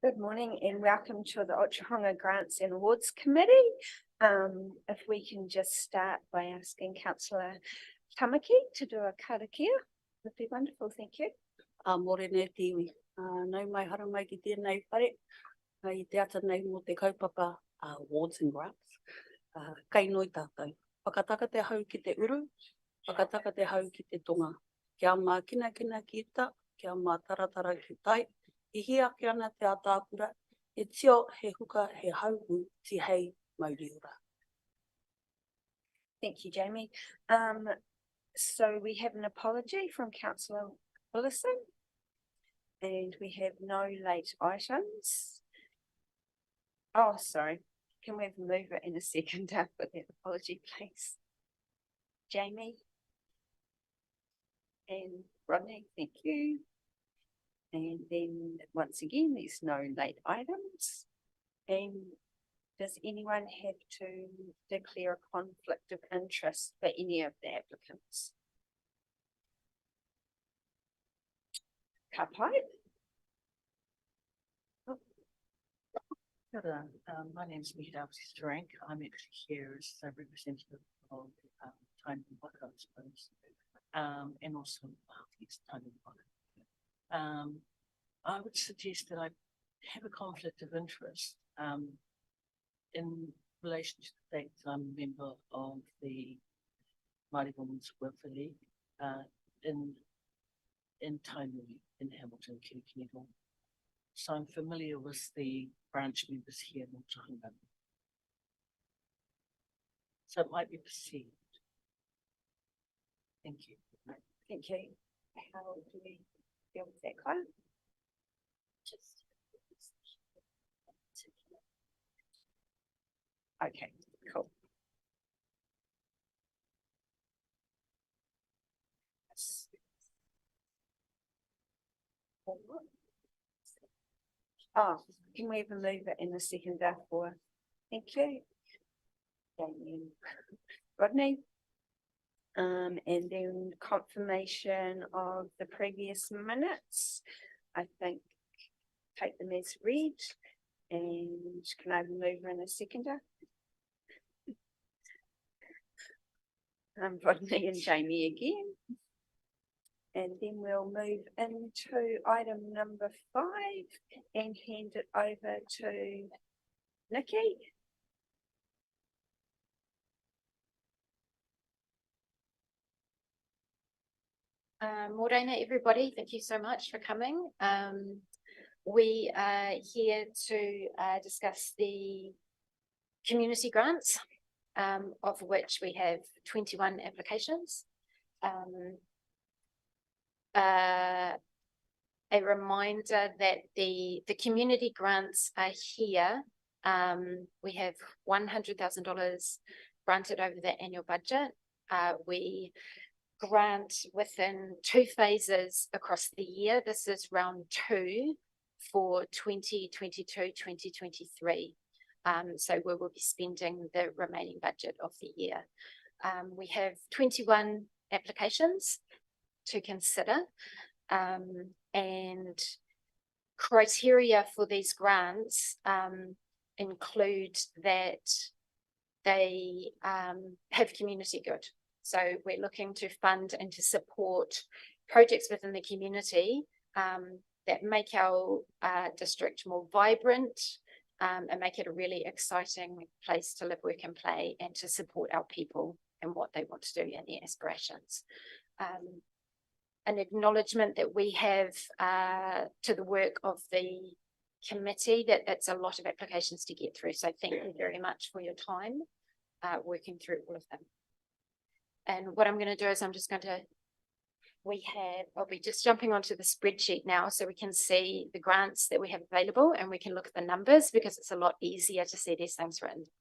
Good morning and welcome to the Otahonga Grants and Awards Committee. If we can just start by asking Councillor Tamaki to do a karakia, would be wonderful, thank you. Morena tiwi. Nau mai hara mai ki tēnei whare. I te ata nei mō te kaupapa awards and grants. Kei noi tātou. Whakataka te hau ki te uru. Whakataka te hau ki te tonga. Kia mā kina ki ita. Kia mā taratara ki tai. I hia ki ana te atāpura. E tio he huka he hauhu ti hei mauri ora. Thank you, Jamie. So we have an apology from Councillor Willison. And we have no late items. Oh, sorry. Can we have a mover in a second for that apology, please? Jamie and Rodney, thank you. And then once again, there's no late items. And does anyone have to declare a conflict of interest for any of the applicants? Kapai? My name is Mihir Strank. I'm actually here as a representative of Time and Waka, I suppose, and also Māori's Time and Waka. I would suggest that I have a conflict of interest in relation to the fact that I'm a member of the Māori Women's Welfare League in Tainui in Hamilton, Kirikiniho. So I'm familiar with the branch members here in Otahonga. So it might be perceived. Thank you. Thank you. How do we deal with that, Claire? Okay, cool. Oh, can we even move it in a second for? Thank you. Rodney. And then confirmation of the previous minutes. I think take them as read. And can I move in a seconder? Rodney and Jamie again. And then we'll move into item number 5 and hand it over to Nikki. Morena, everybody, thank you so much for coming. We are here to discuss the community grants, of which we have 21 applications. A reminder that the community grants are here. We have $100,000 granted over the annual budget. We grant within 2 phases across the year. This is round 2 for 2022-2023. So we will be spending the remaining budget of the year. We have 21 applications to consider, and criteria for these grants include that they have community good. So we're looking to fund and to support projects within the community that make our district more vibrant and make it a really exciting place to live, work and play, and to support our people and what they want to do and their aspirations. An acknowledgement that we have to the work of the committee, that it's a lot of applications to get through. So thank you very much for your time working through all of them. And what I'm going to do is I'm just going to, I'll be just jumping onto the spreadsheet now so we can see the grants that we have available and we can look at the numbers because it's a lot easier to see these things written.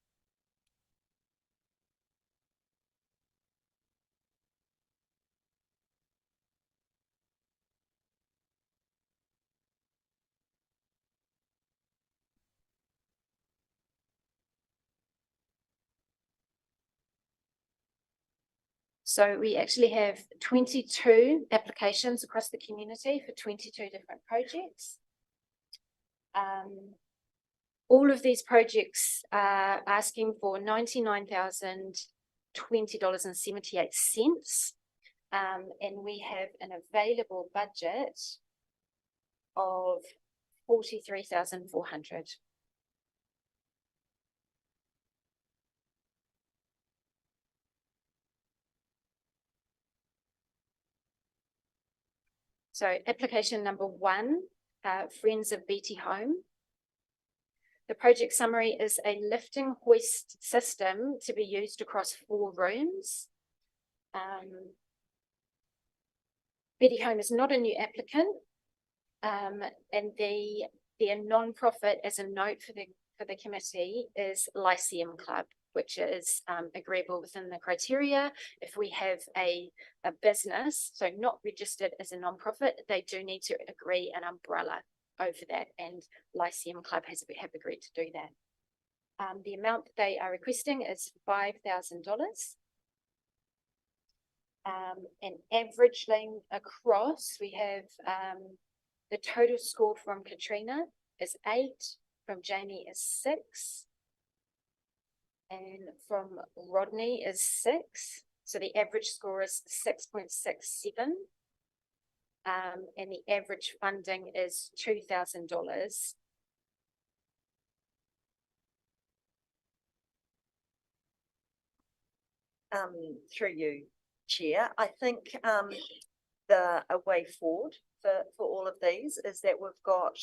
So we actually have 22 applications across the community for 22 different projects. All of these projects are asking for $99,020.78. And we have an available budget of 43,400. So application number 1, Friends of Beatty Home. The project summary is a lifting hoist system to be used across 4 rooms. Beatty Home is not a new applicant, and their non-profit, as a note for the committee, is Lyceum Club, which is agreeable within the criteria. If we have a business, so not registered as a non-profit, they do need to agree an umbrella over that, and Lyceum Club have agreed to do that. The amount that they are requesting is $5,000. And averaging across, we have the total score from Katrina is 8, from Jamie is 6, and from Rodney is 6. So the average score is 6.67. And the average funding is $2,000. Through you, Chair, I think the way forward for all of these is that we've got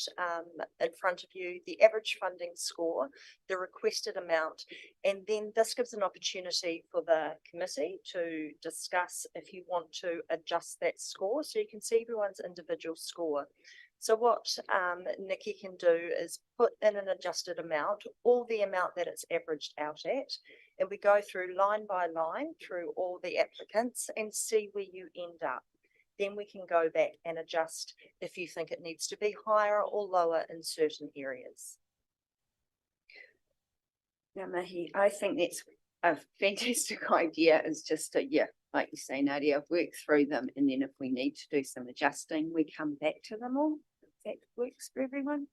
in front of you the average funding score, the requested amount, and then this gives an opportunity for the committee to discuss if you want to adjust that score, so you can see everyone's individual score. So what Nikki can do is put in an adjusted amount, all the amount that it's averaged out at, and we go through line by line through all the applicants and see where you end up. Then we can go back and adjust if you think it needs to be higher or lower in certain areas. Now, Mahi, I think that's a fantastic idea, is just to, yeah, like you say, Nadia, work through them, and then if we need to do some adjusting, we come back to them all. If that works for everyone.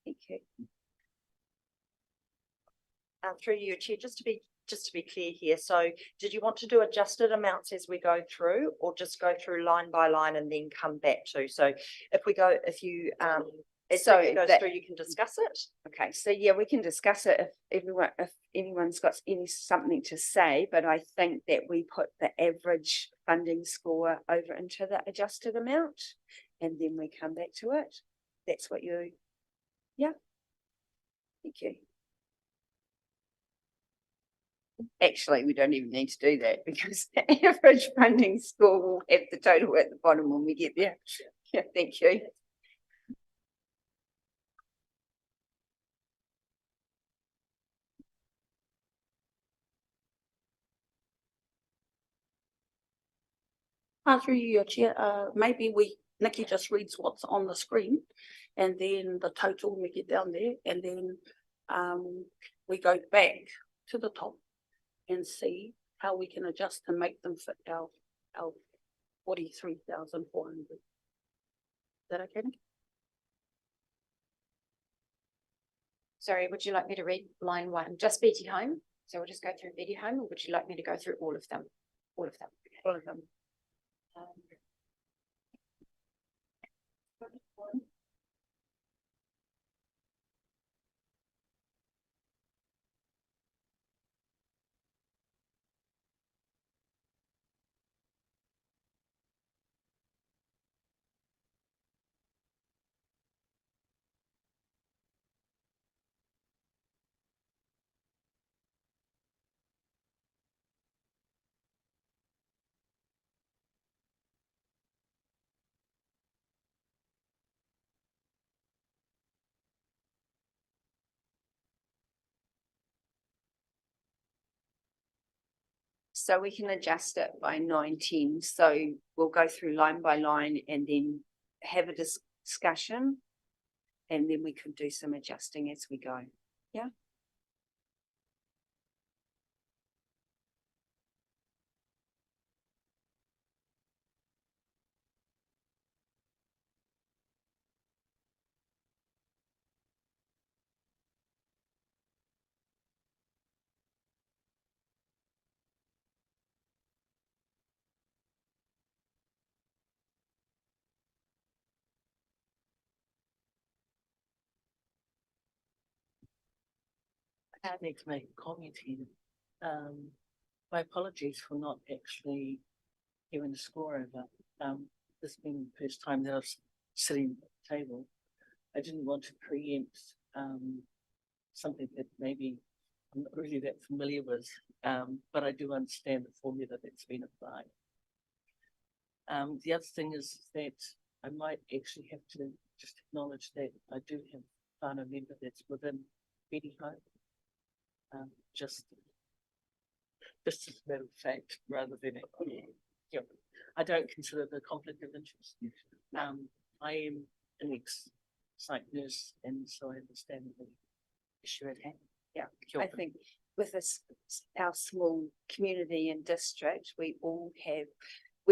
Thank you. Through you, Chair, just to be clear here, so did you want to do adjusted amounts as we go through, or just go through line by line and then come back to? So if we go, if you as So it goes that- through, you can discuss it. Okay, so yeah, we can discuss it if anyone's got something to say, but I think that we put the average funding score over into the adjusted amount, and then we come back to it. That's what you, yeah. Thank you. Actually, we don't even need to do that, because the average funding score will have the total at the bottom when we get there. Yeah, thank you. Through you, Chair, maybe Nikki just reads what's on the screen, and then the total we get down there, and then we go back to the top and see how we can adjust to make them fit our 43,400. Is that okay, Nikki? Sorry, would you like me to read line 1? Just Beatty Home? So we'll just go through Beatty Home, or would you like me to go through all of them? All of them. All of them. So we can adjust it by 9-10. So we'll go through line by line and then have a discussion. And then we can do some adjusting as we go. Yeah. I need to make a comment here. My apologies for not actually giving the score over. This being the first time that I was sitting at the table. I didn't want to preempt something that maybe I'm not really that familiar with, but I do understand the formula that's been applied. The other thing is that I might actually have to just acknowledge that I do have a whānau member that's within Betty Home. Just as a matter of fact, rather than, I don't consider the conflict of interest. I am an ex-site nurse, and so I understand the issue at hand. Yeah, Kia I ora. think with this, our small community and district, we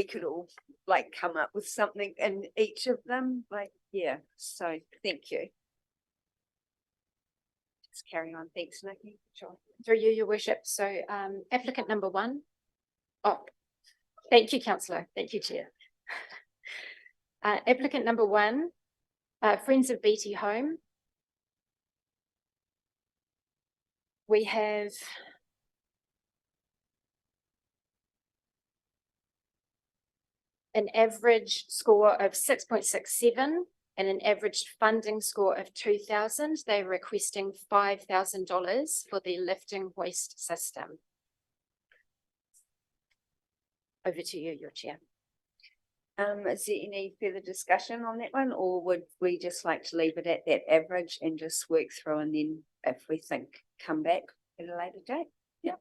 could all like come up with something in each of them, like, yeah, so thank you. Just carry on, thanks Nikki. Sure. Through you, your worship. So applicant number 1. Oh, thank you, councillor. Thank you, Chair. Applicant number 1, Friends of Beatty Home. We have an average score of 6.67 and an average funding score of 2,000. They're requesting $5,000 for the lifting hoist system. Over to you, your chair. Is there any further discussion on that one, or would we just like to leave it at that average and just work through, and then if we think, come back at a later date? Yeah,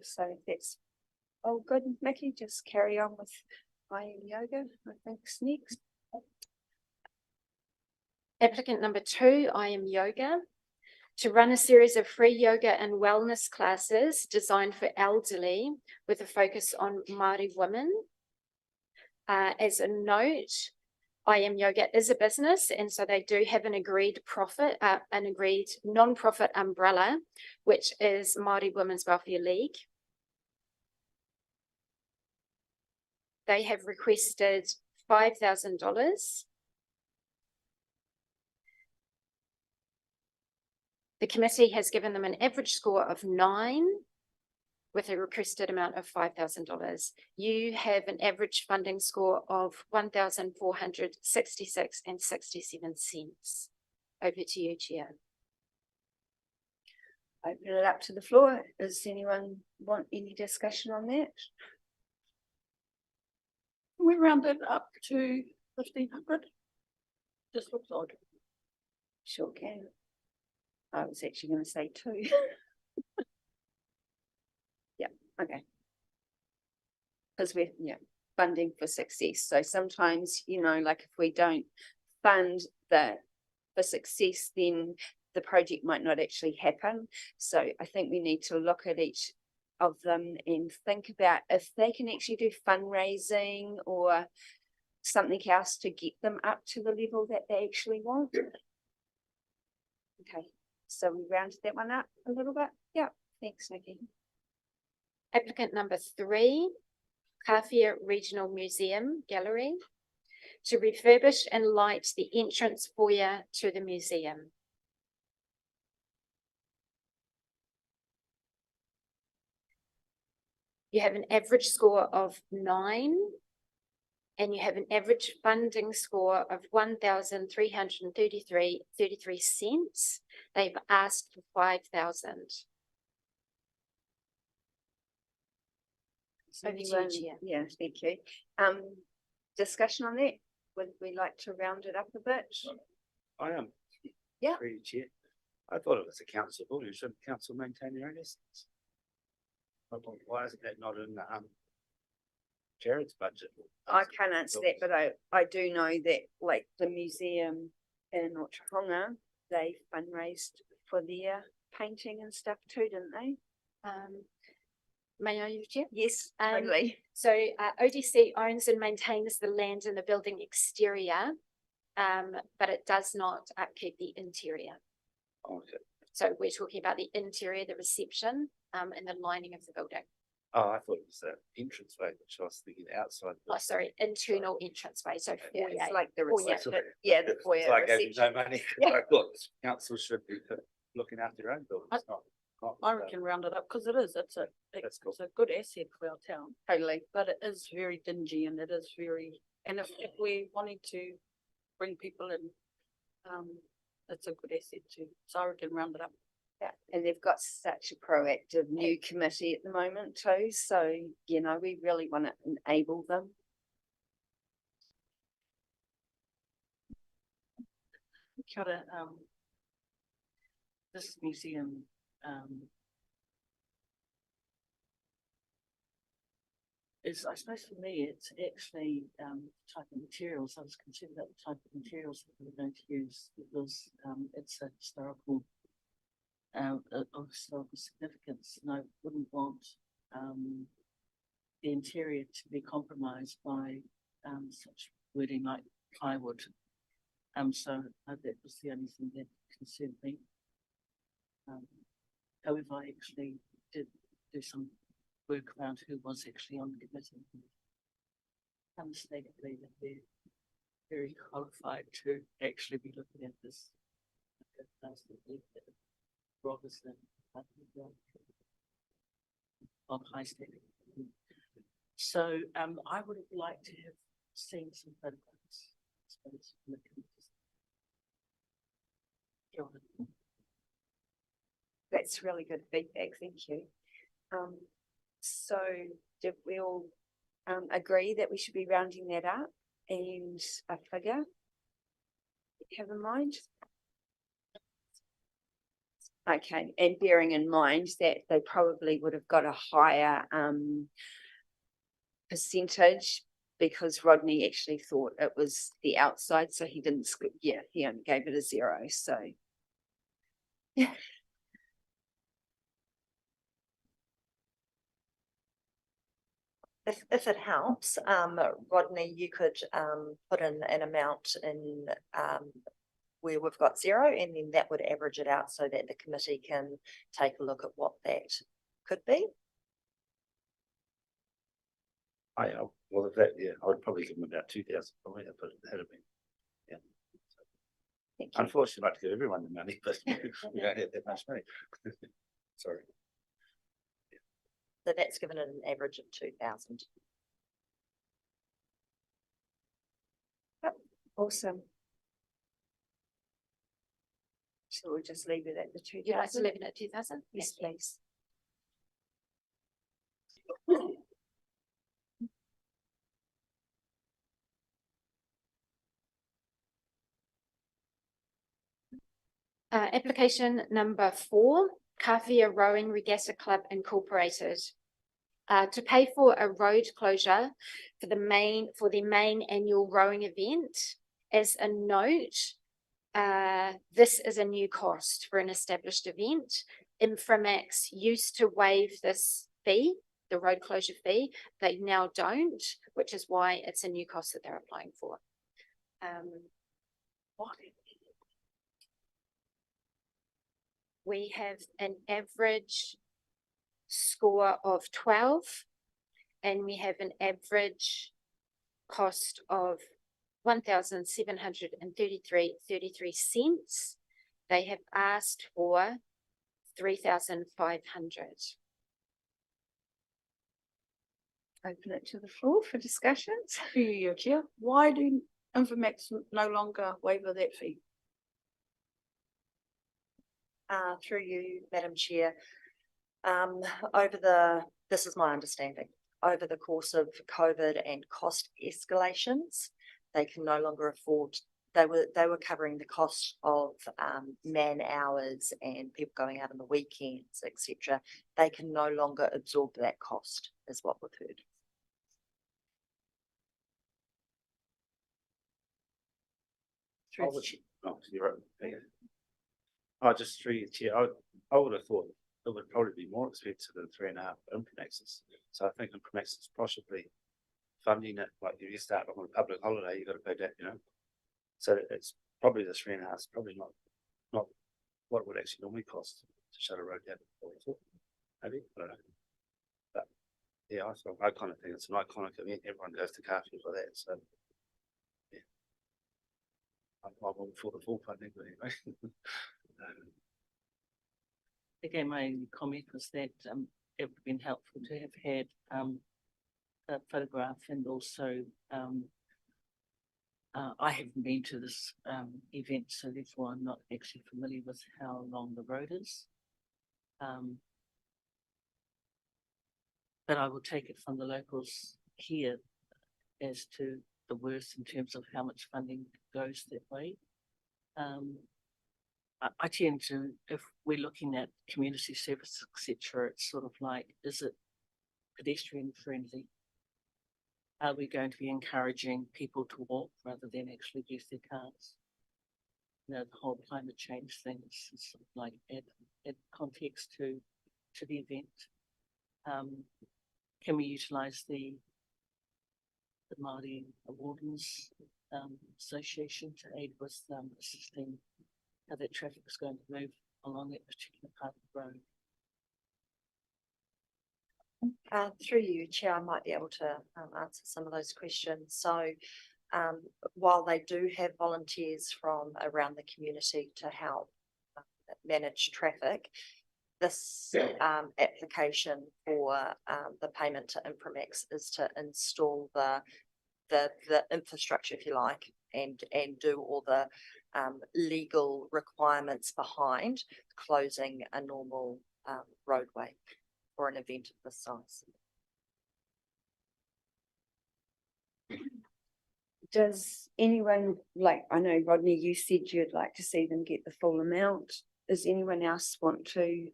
so that's all good, Mickey, just carry on with I Am Yoga, I think's next. Applicant number 2, I Am Yoga, to run a series of free yoga and wellness classes designed for elderly with a focus on Māori women. As a note, I Am Yoga is a business, and so they do have an agreed non-profit umbrella, which is Māori Women's Welfare League. They have requested $5,000. The committee has given them an average score of 9 with a requested amount of $5,000. You have an average funding score of 1,466.67 cents. Over to you, Chair. Open it up to the floor. Does anyone want any discussion on that? Can we round it up to 1,500? Just looks odd. Sure can. I was actually going to say 2. Yeah, okay. Because we're, funding for success. So sometimes, like if we don't fund for success, then the project might not actually happen. So I think we need to look at each of them and think about if they can actually do fundraising or something else to get them up to the level that they actually want. Okay, so we rounded that one up a little bit. Yeah, thanks, Nikki. Applicant number 3, Kawhia Regional Museum Gallery, to refurbish and light the entrance foyer to the museum. You have an average score of 9, and you have an average funding score of 1,333.33 cents. They've asked for 5,000. Over to you, Anyone- Chair. Yeah, thank you. Discussion on that? Would we like to round it up a bit? I am. Yeah. Through you, Chair. I thought it was a council building. Shouldn't council maintain their own assets? Why isn't that not in Jared's budget? I can't answer that, but I do know that like the museum in Otahonga, they fundraised for their painting and stuff too, didn't they? May I, Your Chair? Yes, Um, totally. So ODC owns and maintains the land in the building exterior, but it does not upkeep the interior. Okay. So we're talking about the interior, the reception, and the lining of the building. Oh, I thought it was the entranceway, which I was thinking outside. Oh, sorry, internal entranceway, so Yeah, foyer. it's like the foyer. reception. Yeah, the foyer So I gave you reception. no money. Yeah. I thought council should be looking after their own buildings, not I reckon round it up, because it is, it's That's cool. it's a good asset for our town, Totally. but it is very dingy and it is very, and if we wanted to bring people in, it's a good asset too, so I reckon round it up. Yeah, and they've got such a proactive new committee at the moment too, so, you know, we really want to enable them. Kia ora, this museum, is, I suppose for me, it's actually, type of materials. I was concerned about the type of materials that we're going to use because, it's a historical, of historical significance, and I wouldn't want, the interior to be compromised by, such wording like plywood. So that was the only thing that concerned me. However, I actually did do some work around who was actually on the committee. Unmistakably, that they're very qualified to actually be looking at this. Robertson, of high standing. So, I would have liked to have seen some photographs. I suppose, from the committee. Kia ora. That's really good feedback, thank you. So did we all agree that we should be rounding that up and a figure? Have in mind? Okay, and bearing in mind that they probably would have got a higher percentage because Rodney actually thought it was the outside, so he didn't, yeah, he only gave it a 0, so. Yeah. If it helps, Rodney, you could put in an amount in where we've got 0, and then that would average it out so that the committee can take a look at what that could be. Well, if that, yeah, I would probably give them about 2,000, probably, but it had been, yeah. Thank you. Unfortunately, I'd like to give everyone the money, but we don't have that much money. Sorry. So that's given it an average of 2,000. Awesome. So we'll just leave it at the 2,000? You'd like to leave it at 2,000? Yes, please. Application number 4, Kawhia Rowing Regatta Club Incorporated. To pay for a road closure for the main annual rowing event. As a note, this is a new cost for an established event. Inframax used to waive this fee, the road closure fee. They now don't, which is why it's a new cost that they're applying for. We have an average score of 12, and we have an average cost of 1,733.33 cents. They have asked for 3,500. Open it to the floor for discussions. Yeah, Chair, why do Infamax no longer waiver that fee? Through you, Madam Chair, this is my understanding, over the course of COVID and cost escalations, they can no longer afford, they were covering the cost of man hours and people going out on the weekends, etc. They can no longer absorb that cost, is what we've heard. I would, oh, you're right. Yeah. Just through your chair, I would have thought it would probably be more expensive than 3.5 Infamaxes. So I think Infamax is possibly funding it, like if you start on a public holiday, you've got to pay that, you know. So it's probably the 3.5 is probably not what it would actually normally cost to shut a road down. Maybe, I don't know. But yeah, I kind of think it's an iconic event. Everyone goes to Kawhia for that. So yeah. I'm all for the full funding, but anyway. again, my only comment was that it would have been helpful to have had a photograph and also I haven't been to this event, so therefore I'm not actually familiar with how long the road is. But I will take it from the locals here as to the worst in terms of how much funding goes that way. I tend to, if we're looking at community services, etc., it's sort of like, is it pedestrian friendly? Are we going to be encouraging people to walk rather than actually use their cars? You know, the whole climate change thing is sort of like add context to the event. Can we utilise the Māori Wardens Association to aid with assisting how that traffic is going to move along that particular part of the road? Through you, Chair, I might be able to answer some of those questions. So while they do have volunteers from around the community to help manage traffic, this application for the payment to Inframex is to install the infrastructure, if you like, and do all the legal requirements behind closing a normal roadway for an event of this size. Does anyone, like, I know Rodney, you said you'd like to see them get the full amount. Does anyone else want to,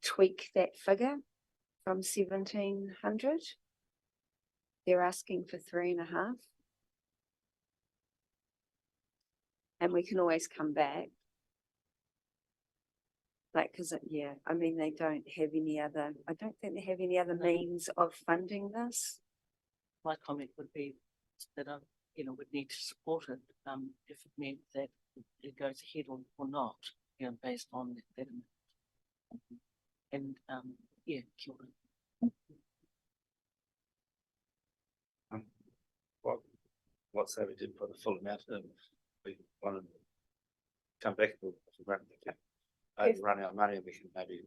tweak that figure from 1,700? They're asking for 3.5. And we can always come back. Like, I mean, they don't have any other, I don't think they have any other means of funding this. My comment would be that I, would need to support it if it meant that it goes ahead or not, based on that amount. And kia ora. What say we did put the full amount in? We want to come back with run out of money and we can maybe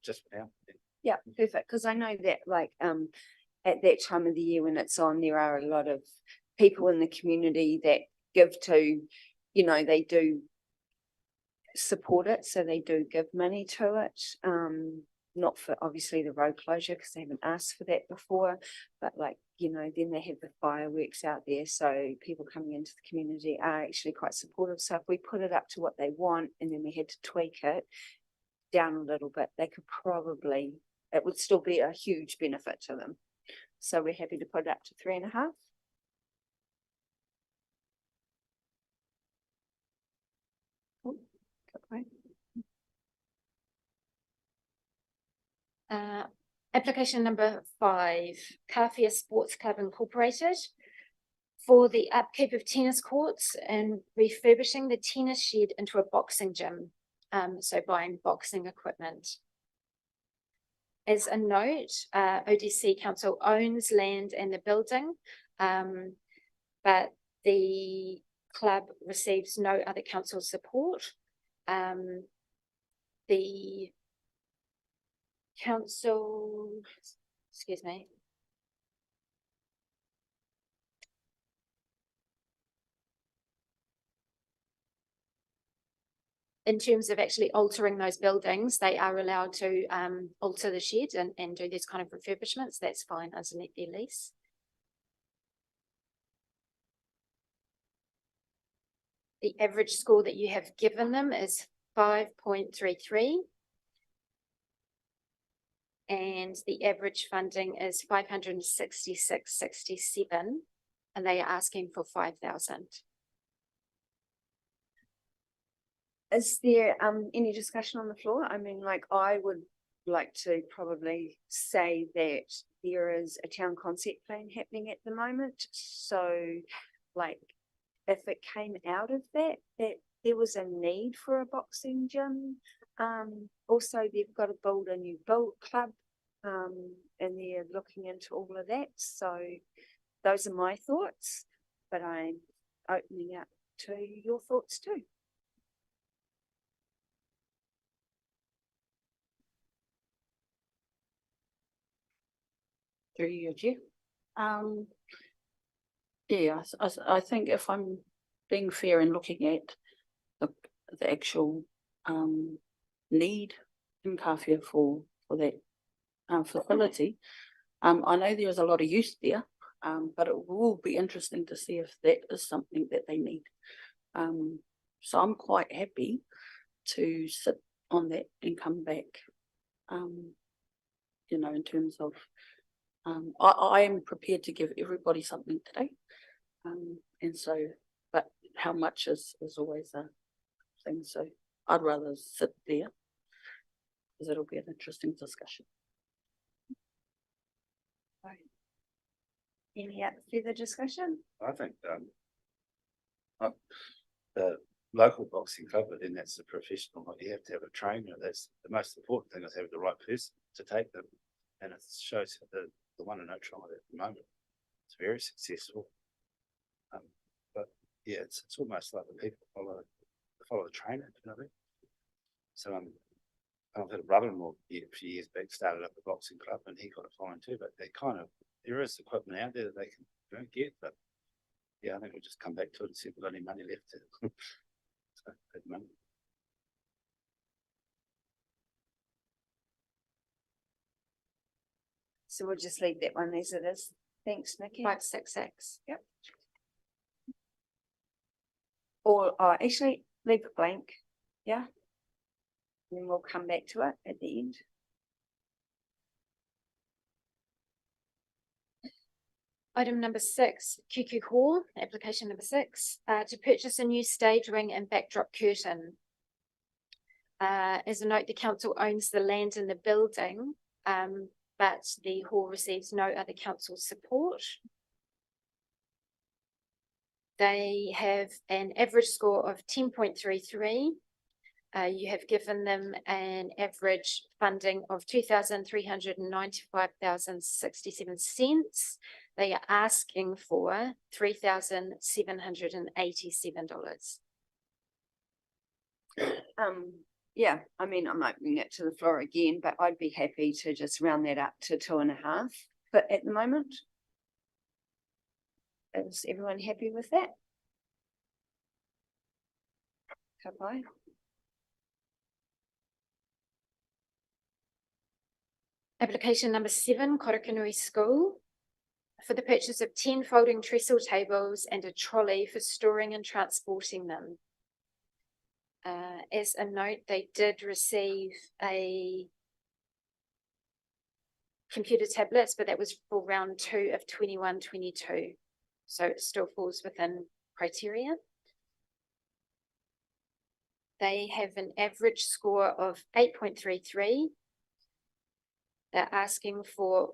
just for now. Yeah, perfect. Because I know that at that time of the year when it's on, there are a lot of people in the community that give to, they do support it. So they do give money to it. Not for obviously the road closure because they haven't asked for that before, but then they have the fireworks out there. So people coming into the community are actually quite supportive. So if we put it up to what they want and then we had to tweak it down a little bit, they could probably, it would still be a huge benefit to them. So we're happy to put it up to 3.5. Cool. Okay. Application number 5, Kawhia Sports Club Incorporated for the upkeep of tennis courts and refurbishing the tennis shed into a boxing gym. So buying boxing equipment. As a note, ODC Council owns land and the building, but the club receives no other council support. The council, excuse me. In terms of actually altering those buildings, they are allowed to alter the shed and do these kind of refurbishments. That's fine as an lease. The average score that you have given them is 5.33. And the average funding is 566.67, and they are asking for 5,000. Is there any discussion on the floor? I mean, I would like to probably say that there is a town concept plan happening at the moment. So if it came out of that there was a need for a boxing gym. Also they've got to build a new club and they're looking into all of that. So those are my thoughts, but I'm opening up to your thoughts too. through your chair. Yeah, I think if I'm being fair and looking at the actual need in Kawhia for that facility, I know there's a lot of use there, but it will be interesting to see if that is something that they need. So I'm quite happy to sit on that and come back, you know, in terms of, I am prepared to give everybody something today. And so, but how much is always a thing. So I'd rather sit there because it'll be an interesting discussion. Any other further discussion? I think, the local boxing club, but then that's the professional, like you have to have a trainer. That's the most important thing, is having the right person to take them. And it shows that the one and only trial at the moment, it's very successful. But yeah, it's almost like the people follow the trainer, you know what I mean? So I've had a brother-in-law a few years back, started up a boxing club, and he got a fine too, but there is equipment out there that they can get, but yeah, I think we'll just come back to it and see if we've got any money left to. So, at the moment. So we'll just leave that one as it is. Thanks, Nikki. 566. Yep. Or actually leave it blank. Yeah. And then we'll come back to it at the end. Item number 6, QQ Hall, application number 6, to purchase a new stage ring and backdrop curtain. As a note, the council owns the land in the building, but the hall receives no other council support. They have an average score of 10.33. You have given them an average funding of $2,395.67. They are asking for $3,787. Yeah, I mean, I'm opening it to the floor again, but I'd be happy to just round that up to 2.5. But at the moment, is everyone happy with that? Goodbye. Application number 7, Korokanui School, for the purchase of 10 folding trestle tables and a trolley for storing and transporting them. As a note, they did receive a computer tablets, but that was for round 2 of 21-22. So it still falls within criteria. They have an average score of 8.33. They're asking for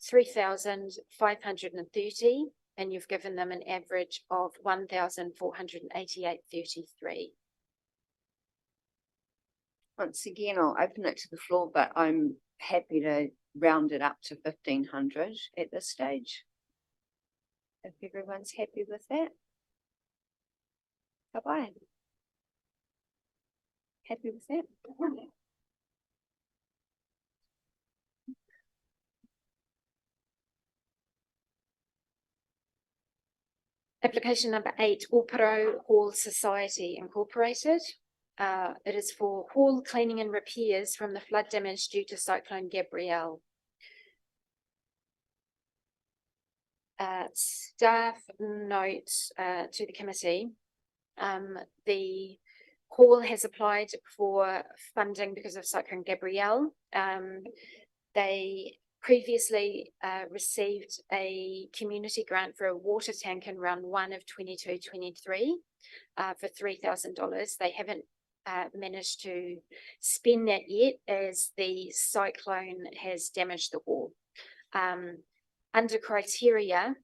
3,530, and you've given them an average of 1,488.33. Once again, I'll open it to the floor, but I'm happy to round it up to 1,500 at this stage. If everyone's happy with that. Bye-bye. Happy with that? Application number 8, Opero Hall Society Incorporated. It is for hall cleaning and repairs from the flood damage due to Cyclone Gabrielle. Staff note to the committee, the hall has applied for funding because of Cyclone Gabrielle. They previously received a community grant for a water tank in round 1 of 22-23 for $3,000. They haven't managed to spend that yet, as the cyclone has damaged the hall. Under criteria,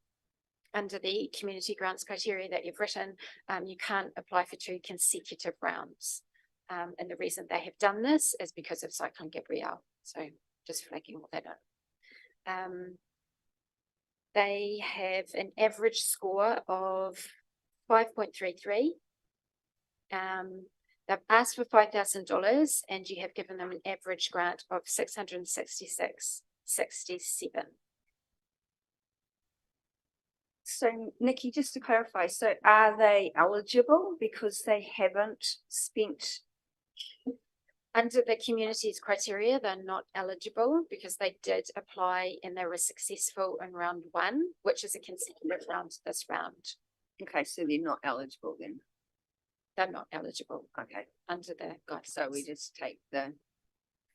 under the community grants criteria that you've written, you can't apply for 2 consecutive rounds. And the reason they have done this is because of Cyclone Gabrielle. So just flagging all that up. They have an average score of 5.33. They've asked for $5,000, and you have given them an average grant of $666.67. So Nikki, just to clarify, so are they eligible because they haven't spent? Under the community's criteria, they're not eligible because they did apply and they were successful in round one, which is a consecutive round to this round. Okay, so they're not eligible then. They're not eligible Okay, under the guidelines. so we just take the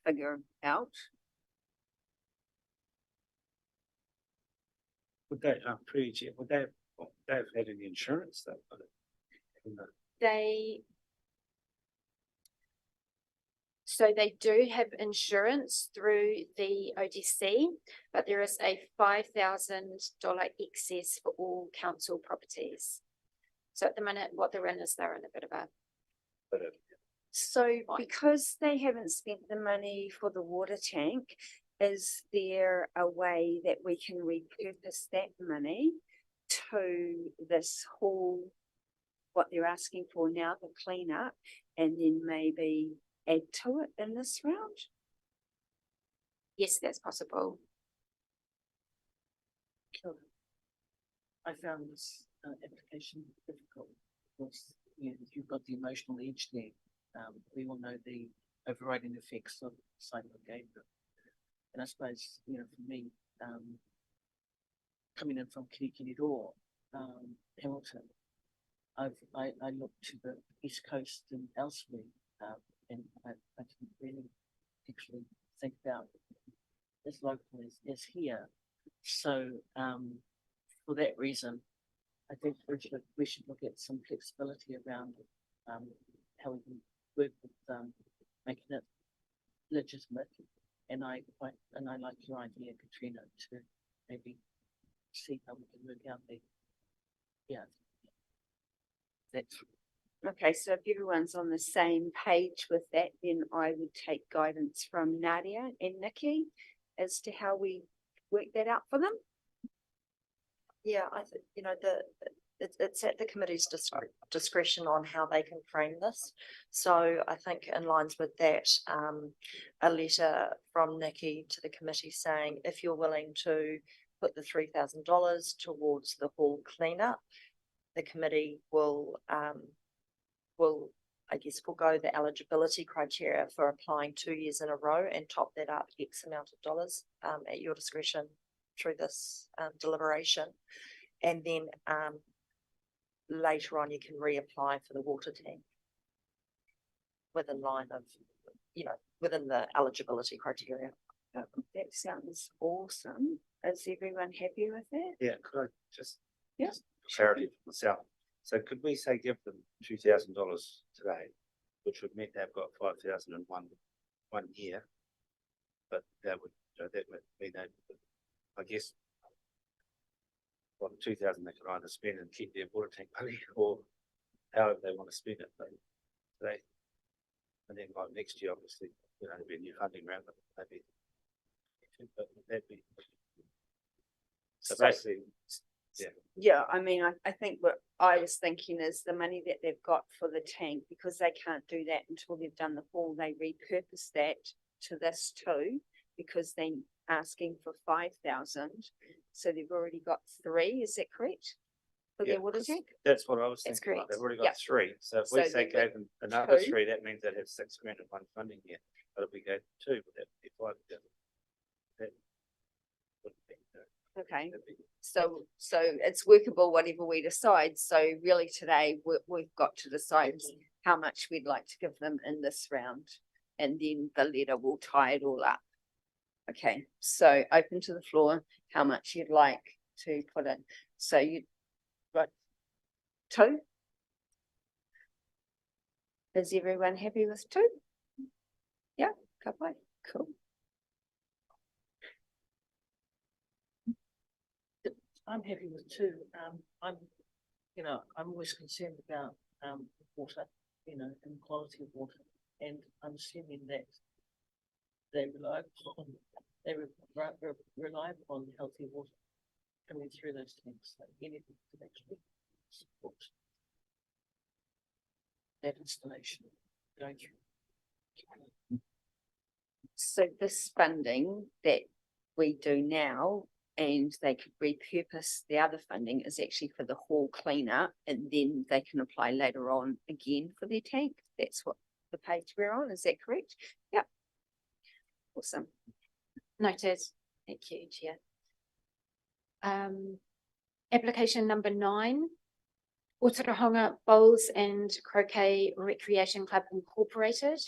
figure out. Would they, would they have had any insurance though? So they do have insurance through the ODC, but there is a $5,000 excess for all council properties. So at the minute, what they're in is they're in a bit of a, So Fine. because they haven't spent the money for the water tank, is there a way that we can repurpose that money to this whole, what they're asking for now, the cleanup, and then maybe add to it in this round? yes, that's possible. I found this application difficult because, you know, you've got the emotional edge there. We all know the overriding effects of Cyclone Gabriel. And I suppose, you know, for me, coming in from Kirikiriroa, Hamilton, I looked to the East Coast and elsewhere, and I didn't really actually think about as local as here. So, for that reason, I think we should look at some flexibility around how we can work with making it legitimate. And I like your idea, Katrina, to maybe see how we can work out the, yeah. That's Okay, so if everyone's on the same page with that, then I would take guidance from Nadia and Nikki as to how we work that out for them. Yeah, I think, you know, it's at the committee's discretion on how they can frame this. So I think in lines with that, a letter from Nikki to the committee saying, if you're willing to put the $3,000 towards the hall cleanup, the committee will, I guess, forego the eligibility criteria for applying 2 years in a row and top that up X amount of dollars, at your discretion through this, deliberation. And then, later on, you can reapply for the water tank within line of, you know, within the eligibility criteria. That sounds awesome. Is everyone happy with that? Yeah, could I just? Yeah. just Clarity for myself. So could we say give them $2,000 today, which would mean they've got 5,000 in one year? But that would mean that, I guess, well, 2,000 they could either spend and keep their water tank money, or however they want to spend it. But today, and then like next year, obviously, you know, there'll be a new funding round, but maybe. But that'd be. So basically, yeah. Yeah, I mean, I think what I was thinking is the money that they've got for the tank, because they can't do that until they've done the hall, they repurpose that to this too, because they're asking for 5,000. So they've already got 3, is that correct? For Yeah, their water tank? That's what I was That's thinking. correct. They've already Yeah. got 3. So if So we say they've got gave them another 2. 3, that means they'd have 6 grand in one funding year. But if we go 2, would that be 5? That wouldn't be, Okay, that'd be- so it's workable, whatever we decide. So really today, we've got to decide how much we'd like to give them in this round. And then the letter will tie it all up. Okay, so open to the floor, how much you'd like to put in. So you, right, 2? Is everyone happy with 2? Yeah, couple, cool. I'm happy with 2. I'm always concerned about water, you know, and quality of water, and I'm assuming that they rely upon healthy water coming through those tanks. So anything to actually support that installation going through. So this funding that we do now and they could repurpose the other funding is actually for the hall cleaner, and then they can apply later on again for their tank. That's what the page we're on, is that correct? Yep. Awesome. Noted. Thank you, Chair. Application number 9, Otorohanga Bowls and Croquet Recreation Club Incorporated.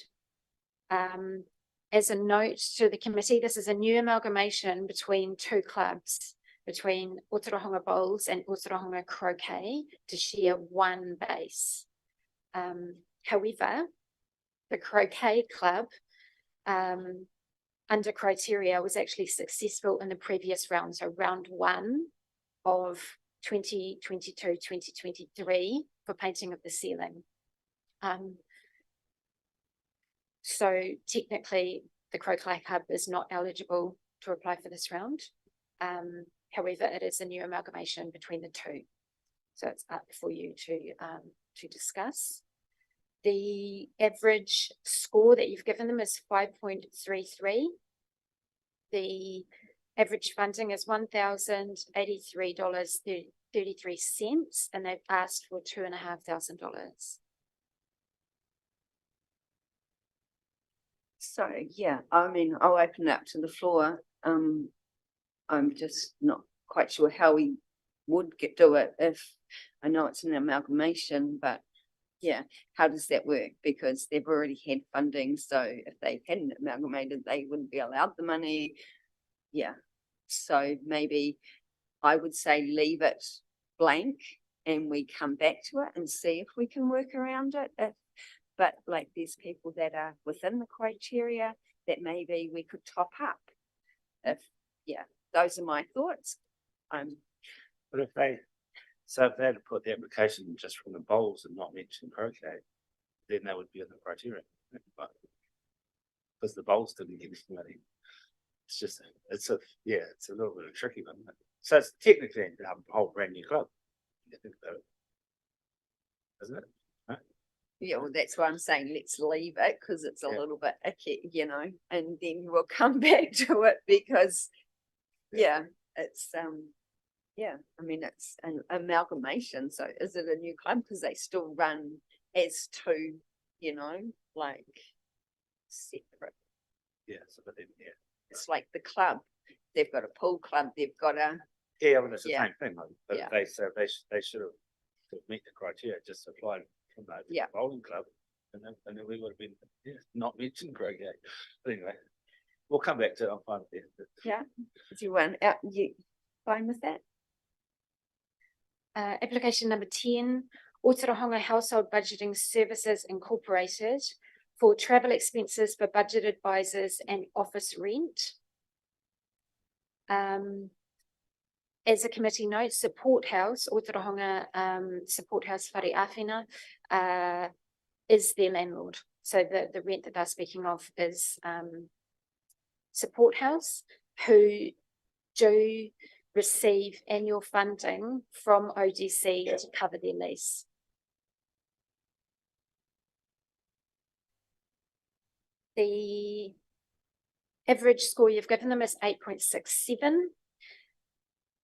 As a note to the committee, this is a new amalgamation between 2 clubs, between Otorohanga Bowls and Otorohanga Croquet, to share one base. However, the Croquet Club, under criteria, was actually successful in the previous round, so round 1 of 2022-2023 for painting of the ceiling. So technically, the Croquet Club is not eligible to apply for this round. However, it is a new amalgamation between the 2. So it's up for you to discuss. The average score that you've given them is 5.33. The average funding is $1,083.33, and they've asked for $2,500. So, yeah, I mean, I'll open it up to the floor. I'm just not quite sure how we would do it if, I know it's an amalgamation, but yeah, how does that work? Because they've already had funding, so if they hadn't amalgamated, they wouldn't be allowed the money. Yeah, so maybe I would say leave it blank and we come back to it and see if we can work around it. But like there's people that are within the criteria that maybe we could top up. Yeah, those are my thoughts. But if they had to put the application just from the bowls and not mention croquet, then that would be in the criteria. But because the bowls didn't get any money, it's a little bit of a tricky one. So it's technically a whole brand new club. You think about it, isn't it? Yeah, well, that's why I'm saying let's leave it because it's a little bit icky, and then we'll come back to it because, it's, I mean, it's an amalgamation. So is it a new club? Because they still run as 2, like separate. Yeah, so but then, It's like the club. They've got a pool club. They've got a, I mean, it's the Yeah. same thing. Like, but Yeah. they should have meet the criteria, just applied from the Yeah. bowling club, and then we would have been not mentioned croquet. But anyway, we'll come back to it. I'm fine with it. do you want, you fine with that? Application number 10, Otorohanga Household Budgeting Services Incorporated for travel expenses for budget advisors and office rent. As a committee note, Support House, Otorohanga Support House Whare Awhina, is their landlord. So the rent that they're speaking of is Support House, who do receive annual funding from ODC to cover their lease. The average score you've given them is 8.67.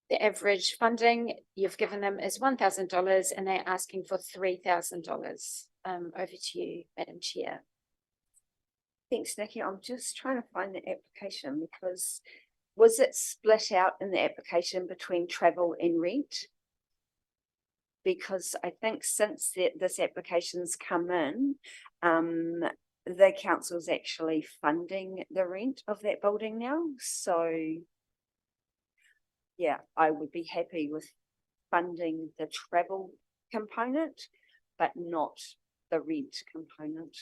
The average funding you've given them is $1,000 and they're asking for $3,000. Over to you, Madam Chair. Thanks, Nikki. I'm just trying to find the application because was it split out in the application between travel and rent? Because I think since this application's come in, the council's actually funding the rent of that building now. So yeah, I would be happy with funding the travel component, but not the rent component.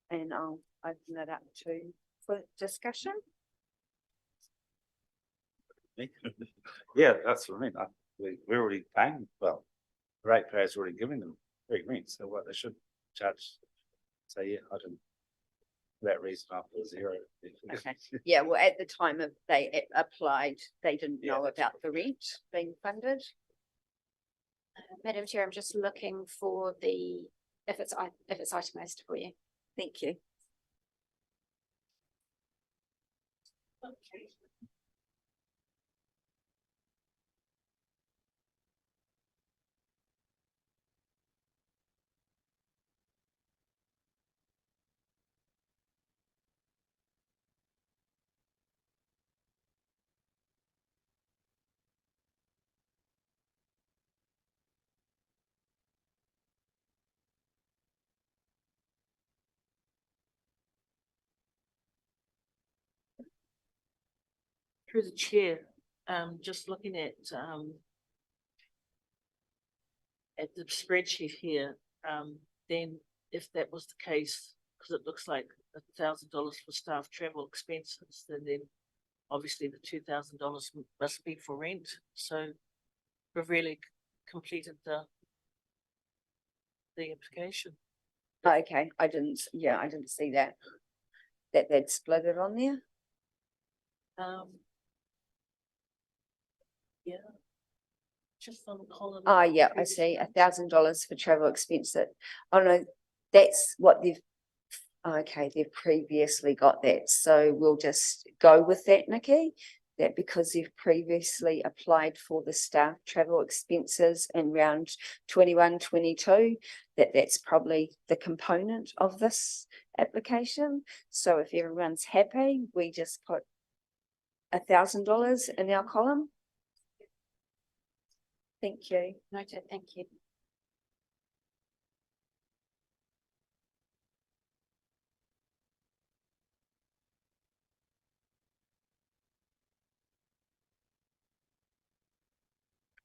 And I'll open it up for discussion. Yeah, that's what I mean. We're already paying, well, the ratepayers already giving them free rent, so what they should charge. So yeah, I didn't, for that reason, after 0. Okay. Yeah, well, at the time of they applied, they didn't Yeah, know that's about the rent being funded. Madam Chair, I'm just looking for if it's itemized for you. Thank you. Through the chair, just looking at the spreadsheet here, then if that was the case, because it looks like $1,000 for staff travel expenses, then obviously the $2,000 must be for rent. So we've really completed the application. Okay, I didn't see that. That they'd split it on there. Yeah. Just on the column. Oh, yeah, I see, $1,000 for travel expenses. Oh, no, that's what they've, okay, they've previously got that, so we'll just go with that, Nikki. That because they've previously applied for the staff travel expenses in round 21, 22, that's probably the component of this application. So if everyone's happy, we just put $1,000 in our column. Thank you. Noted, thank you.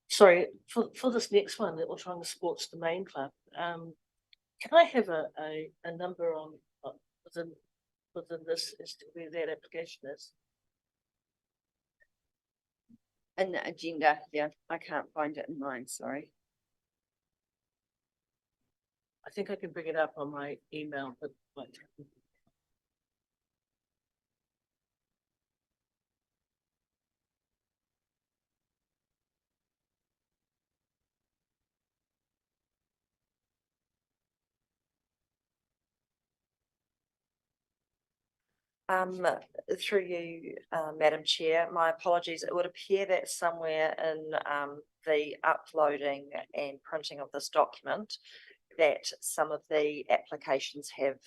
Sorry, for this next one that we're trying to sports domain club, can I have a number on within this as to where that application is? In the agenda, yeah, I can't find it in mine, sorry. I think I can bring it up on my email, but like. Through you, Madam Chair, my apologies. It would appear that somewhere in the uploading and printing of this document that some of the applications have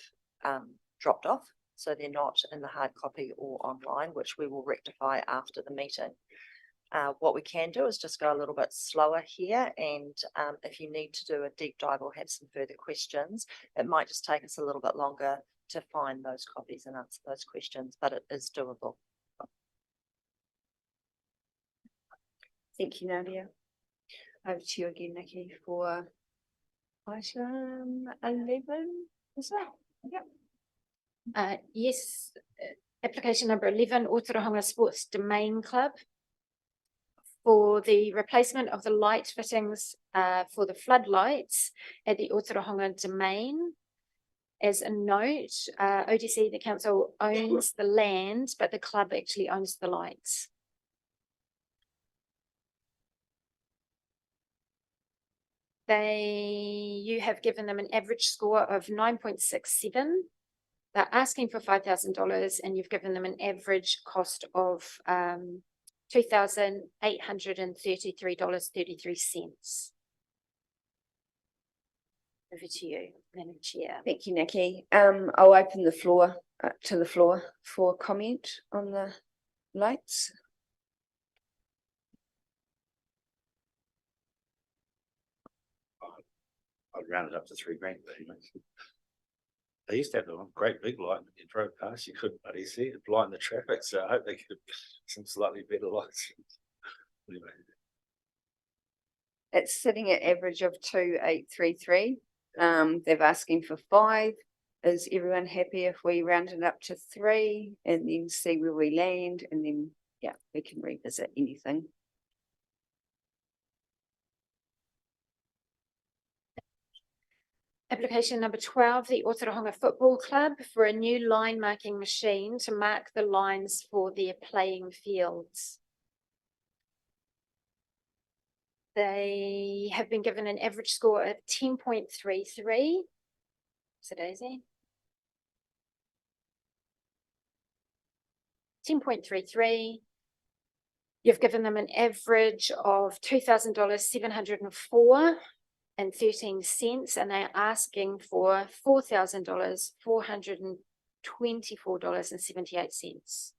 dropped off. So they're not in the hard copy or online, which we will rectify after the meeting. What we can do is just go a little bit slower here, and if you need to do a deep dive or have some further questions, it might just take us a little bit longer to find those copies and answer those questions, but it is doable. Thank you, Nadia. Over to you again, Nikki, for item 11, is that? Yep. Yes, application number 11, Otorohanga Sports Domain Club, for the replacement of the light fittings for the floodlights at the Otorohanga Domain. As a note, ODC, the council owns the land, but the club actually owns the lights. You have given them an average score of 9.67. They're asking for $5,000 and you've given them an average cost of $2,833.33. Over to you, Madam Chair. Thank you, Nikki. I'll open the floor to the floor for comment on the lights. I'd round it up to $3 grand, but anyway. They used to have a great big light when you drove past, you couldn't bloody see it, blind the traffic, so I hope they get some slightly better lights. Anyway. It's sitting at average of 2,833. They're asking for 5. Is everyone happy if we round it up to 3 and then see where we land, and then, yeah, we can revisit anything. Application number 12, the Otorohanga Football Club, for a new line marking machine to mark the lines for their playing fields. They have been given an average score of 10.33. So Daisy. 10.33. You've given them an average of $2,704.13, and they're asking for $4,424.78.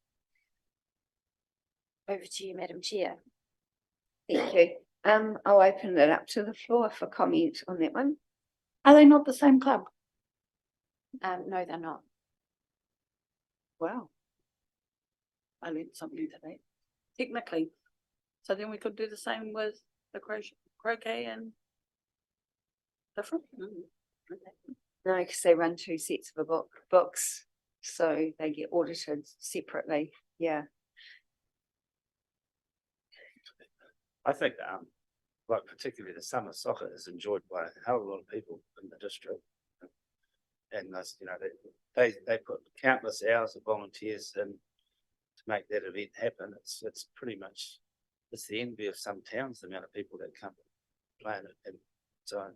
Over to you, Madam Chair. Thank you. I'll open it up to the floor for comment on that one. Are they not the same club? No, they're not. Wow. I learned something today. technically. So then we could do the same with the croquet and different. No, because they run two sets of books, so they get audited separately, yeah. I think, like particularly the summer soccer is enjoyed by a hell of a lot of people in the district. And that's, you know, they put countless hours of volunteers in to make that event happen. It's pretty much, it's the envy of some towns, the amount of people that come play in it. And so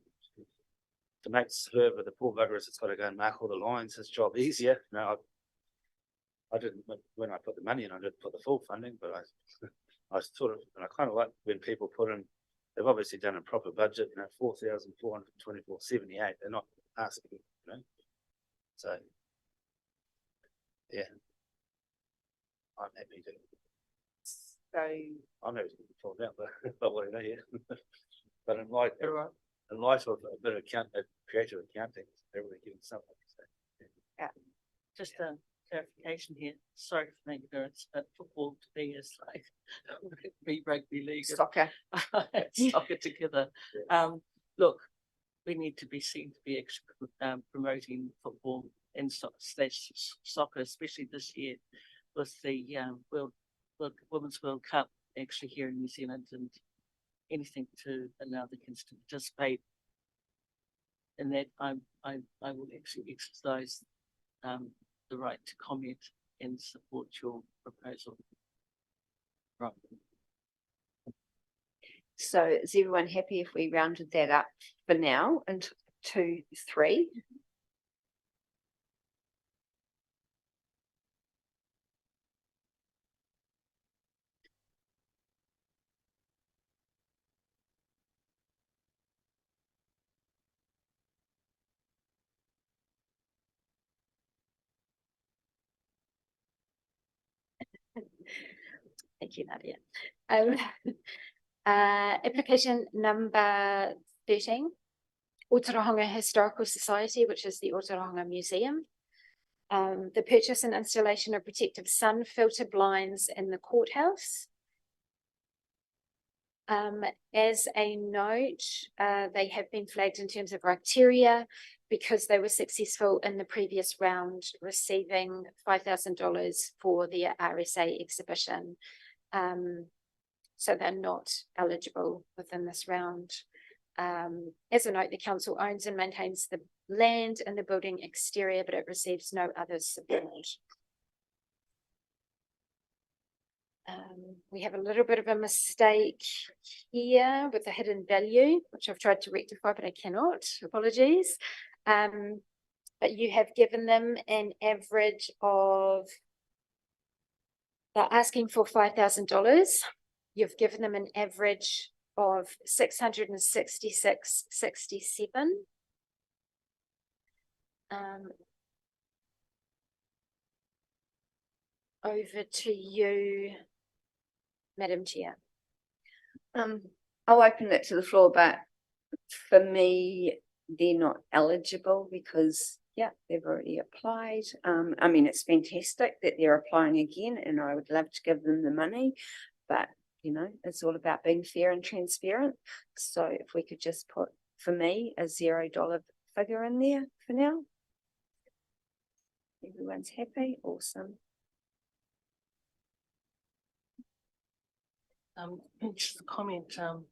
to make whoever the poor bugger is, it's got to go and mark all the lines, his job easier. You know, I didn't, when I put the money in, I didn't put the full funding, but I sort of, and I kind of like when people put in, they've obviously done a proper budget, you know, 4,424.78. They're not asking, you know. So, yeah, I'm happy to. So, I'm happy to find out, but whatever, yeah. But in light of a bit of creative accounting, everybody giving something. So. Just a clarification here. Sorry for my ignorance, but football to me is like rugby league. soccer, Soccer together. Look, we need to be seen to be promoting football and soccer, especially this year with the Women's World Cup actually here in New Zealand, and anything to allow the kids to participate in that. I will actually exercise the right to comment and support your proposal. Right. so is everyone happy if we rounded that up for now and 2, 3? Thank you, Nadia. Application number 13, Otorohanga Historical Society, which is the Otorohanga Museum. The purchase and installation of protective sun filter blinds in the courthouse. As a note, they have been flagged in terms of criteria because they were successful in the previous round, receiving $5,000 for their RSA exhibition. So they're not eligible within this round. As a note, the council owns and maintains the land and the building exterior, but it receives no other support. We have a little bit of a mistake here with the hidden value, which I've tried to rectify, but I cannot. Apologies. But you have given them an average of, they're asking for $5,000. You've given them an average of 666.67. Over to you, Madam Chair. I'll open it to the floor, but for me, they're not eligible because, yeah, they've already applied. I mean, it's fantastic that they're applying again and I would love to give them the money, but you know, it's all about being fair and transparent. So if we could just put, for me, a $0 figure in there for now. Everyone's happy, awesome. Just a comment, don't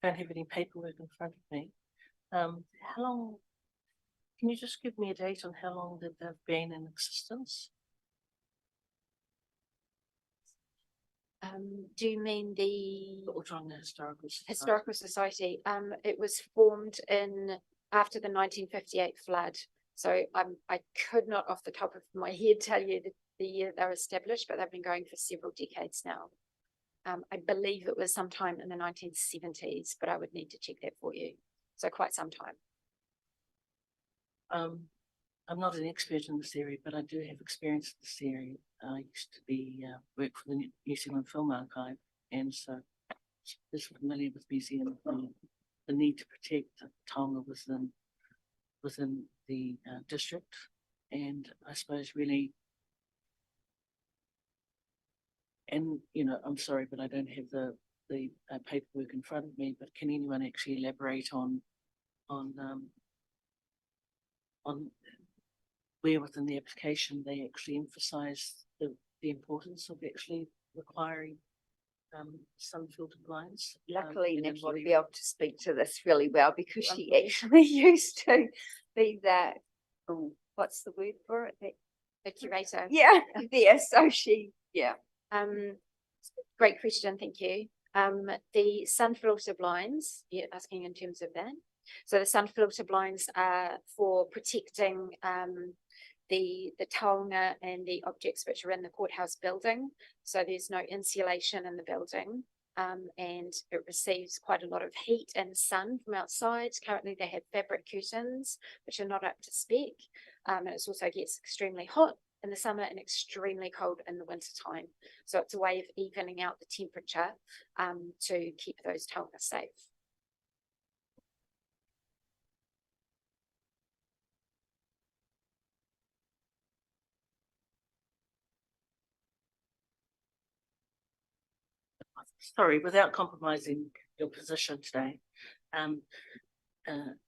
have any paperwork in front of me. How long, can you just give me a date on how long that they've been in existence? Do you mean the Otorohanga Historical Society? Historical Society? It was formed in after the 1958 flood. So I could not off the top of my head tell you the year they're established, but they've been going for several decades now. I believe it was sometime in the 1970s, but I would need to check that for you. So quite some time. I'm not an expert in this area, but I do have experience in this area. I used to be work for the New Zealand Film Archive, and so is familiar with museum and the need to protect taonga within the district, and I suppose really and, you know, I'm sorry, but I don't have the paperwork in front of me, but can anyone actually elaborate on where within the application they actually emphasise the importance of actually requiring sun filter blinds? Luckily, in Nikki will embody- be able to speak to this really well because she actually used to be that, oh, what's the word for it? The curator. Yeah, there, so she, yeah. Great question, thank you. The sun filter blinds, you're asking in terms of that. So the sun filter blinds are for protecting the taonga and the objects which are in the courthouse building. So there's no insulation in the building. And it receives quite a lot of heat and sun from outside. Currently they have fabric curtains, which are not up to spec. And it also gets extremely hot in the summer and extremely cold in the winter time. So it's a way of evening out the temperature to keep those taonga safe. Sorry, without compromising your position today,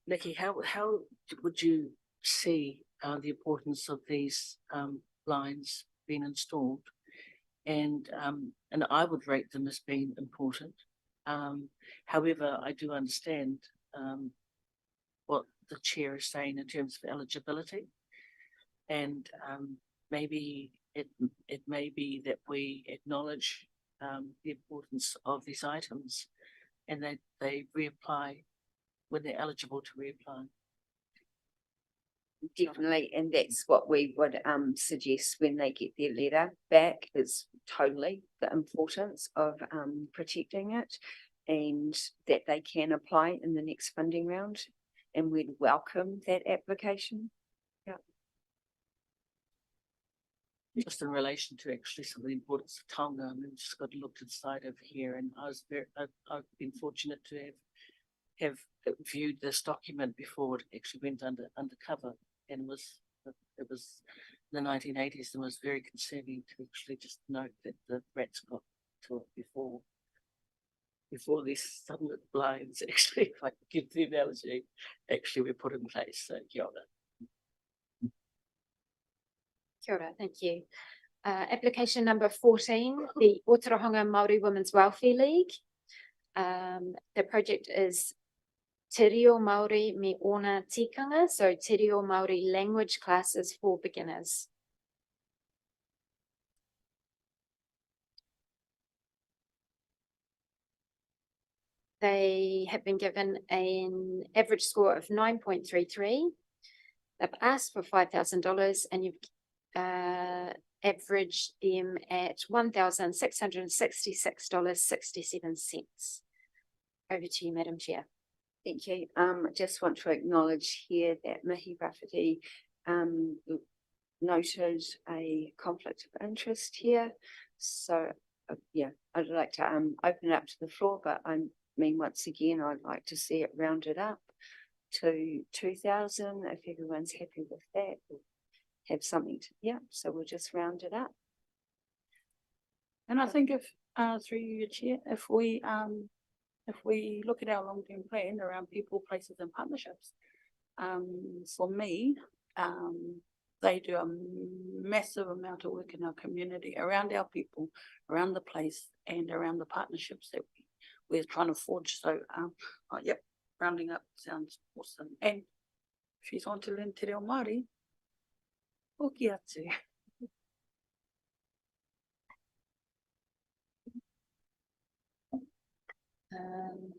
Nikki, how would you see the importance of these lines being installed? And I would rate them as being important. However, I do understand what the chair is saying in terms of eligibility, and maybe it may be that we acknowledge the importance of these items, and that they reapply when they're eligible to reapply. Definitely, and that's what we would suggest when they get their letter back, is totally the importance of protecting it, and that they can apply in the next funding round, and we'd welcome that application. Just in relation to actually some of the importance of taonga, I mean, just got looked inside over here, and I've been fortunate to have viewed this document before it actually went undercover, and it was in the 1980s, and was very concerning to actually just note that the rats got to it before these sunlit blinds actually, if I could give the analogy, actually were put in place. So kia ora. Kia ora, thank you. Application number 14, the Otorohanga Māori Women's Welfare League. The project is Te Reo Māori me ona tikanga, so Te Reo Māori language classes for beginners. They have been given an average score of 9.33. They've asked for $5,000 and you've averaged them at $1,666.67. Over to you, Madam Chair. Thank you. I just want to acknowledge here that Mihi Rafferty noted a conflict of interest here. So yeah, I'd like to open it up to the floor, but I mean, once again, I'd like to see it rounded up to 2,000. If everyone's happy with that, we'll have something to, yeah, so we'll just round it up. And I think if, through you, Chair, if we look at our long-term plan around people, places and partnerships, for me, they do a massive amount of work in our community, around our people, around the place and around the partnerships that we're trying to forge. So, yep, rounding up sounds awesome. And she's on to learn Te Reo Māori. Hoki atu.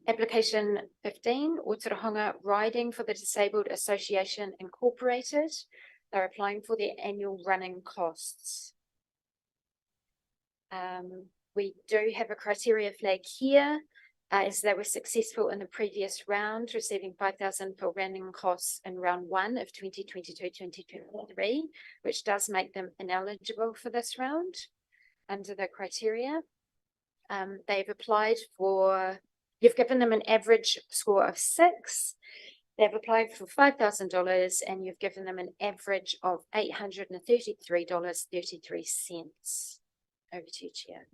Application 15, Otorohanga Riding for the Disabled Association Incorporated. They're applying for their annual running costs. We do have a criteria flag here, as they were successful in the previous round, receiving $5,000 for running costs in round 1 of 2022-2023, which does make them ineligible for this round under the criteria. They've applied for, you've given them an average score of 6. They've applied for $5,000 and you've given them an average of $833.33. Over to you, Chair.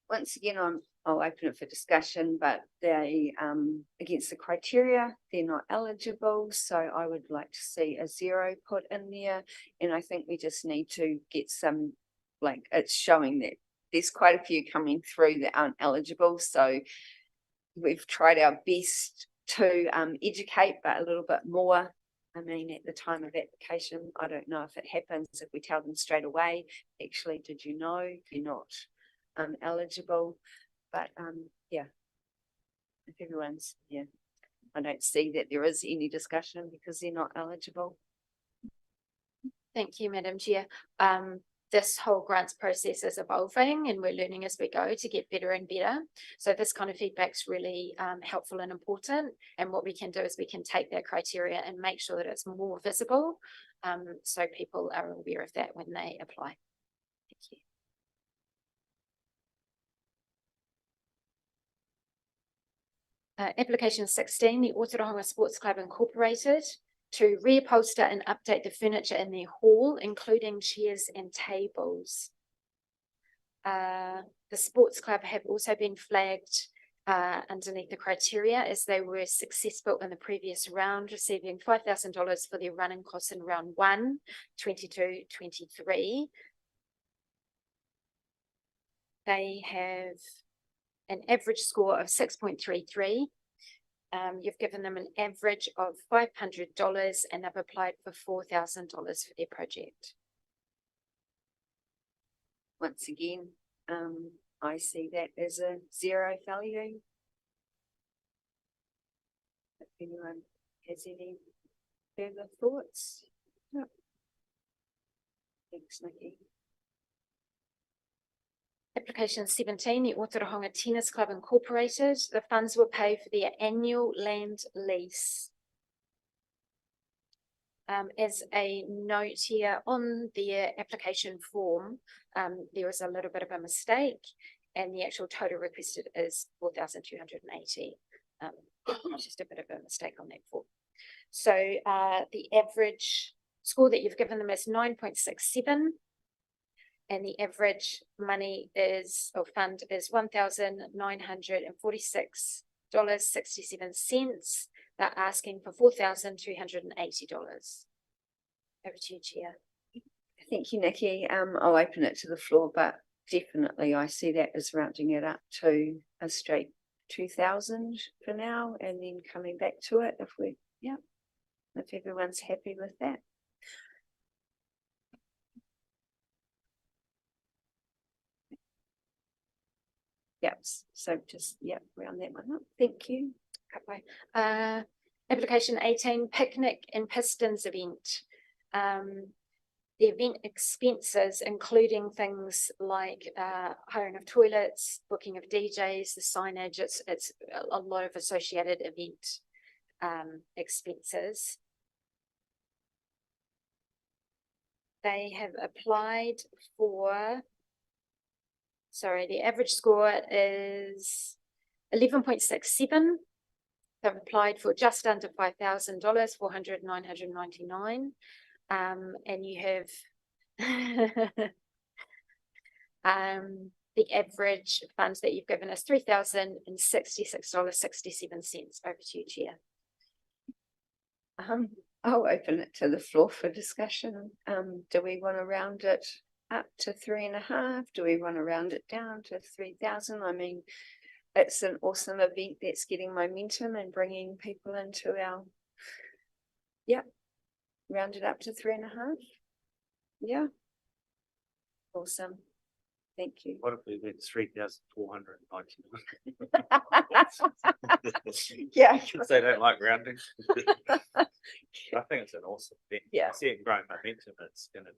once again, I'll open it for discussion, but they, against the criteria, they're not eligible, so I would like to see a 0 put in there. And I think we just need to get some, like, it's showing that there's quite a few coming through that aren't eligible, so we've tried our best to, educate, but a little bit more. I mean, at the time of application, I don't know if it happens, if we tell them straight away, actually, did you know you're not eligible? But yeah, if everyone's, yeah, I don't see that there is any discussion because they're not eligible. Thank you, Madam Chair. This whole grants process is evolving and we're learning as we go to get better and better. So this kind of feedback's really helpful and important. And what we can do is we can take that criteria and make sure that it's more visible, so people are aware of that when they apply. Thank you. Application 16, the Otorohanga Sports Club Incorporated, to reupholster and update the furniture in their hall, including chairs and tables. The sports club have also been flagged underneath the criteria as they were successful in the previous round, receiving $5,000 for their running costs in round 1, 22-23. They have an average score of 6.33. You've given them an average of $500 and they've applied for $4,000 for their project. Once again, I see that as a 0 value. If anyone has any further thoughts? Yep. Thanks, Nikki. Application 17, the Otorohanga Tennis Club Incorporated. The funds were paid for their annual land lease. As a note here on their application form, there was a little bit of a mistake and the actual total requested is 4,280. Just a bit of a mistake on that form. So the average score that you've given them is 9.67. And the average money is, or fund is $1,946.67. They're asking for $4,280. Over to you, Chair. Thank you, Nikki. I'll open it to the floor, but definitely I see that as rounding it up to a straight 2,000 for now, and then coming back to it if we, yeah, if everyone's happy with that. Yep, so just, yep, round that one up. Thank you. Okay. Application 18, picnic and pistons event. The event expenses, including things like hiring of toilets, booking of DJs, the signage, it's a lot of associated event expenses. They have applied for, sorry, the average score is 11.67. They've applied for just under $5,000, $400,999. And you have the average funds that you've given us $3,066.67. Over to you, Chair. I'll open it to the floor for discussion. Do we want to round it up to 3.5? Do we want to round it down to 3,000? I mean, it's an awesome event that's getting momentum and bringing people into our, yeah, round it up to 3.5. Yeah. Awesome. Thank you. What if we went 3,499? Yeah. Since they don't like rounding. I think it's an awesome thing. Yeah. I see it growing momentum. It's gonna,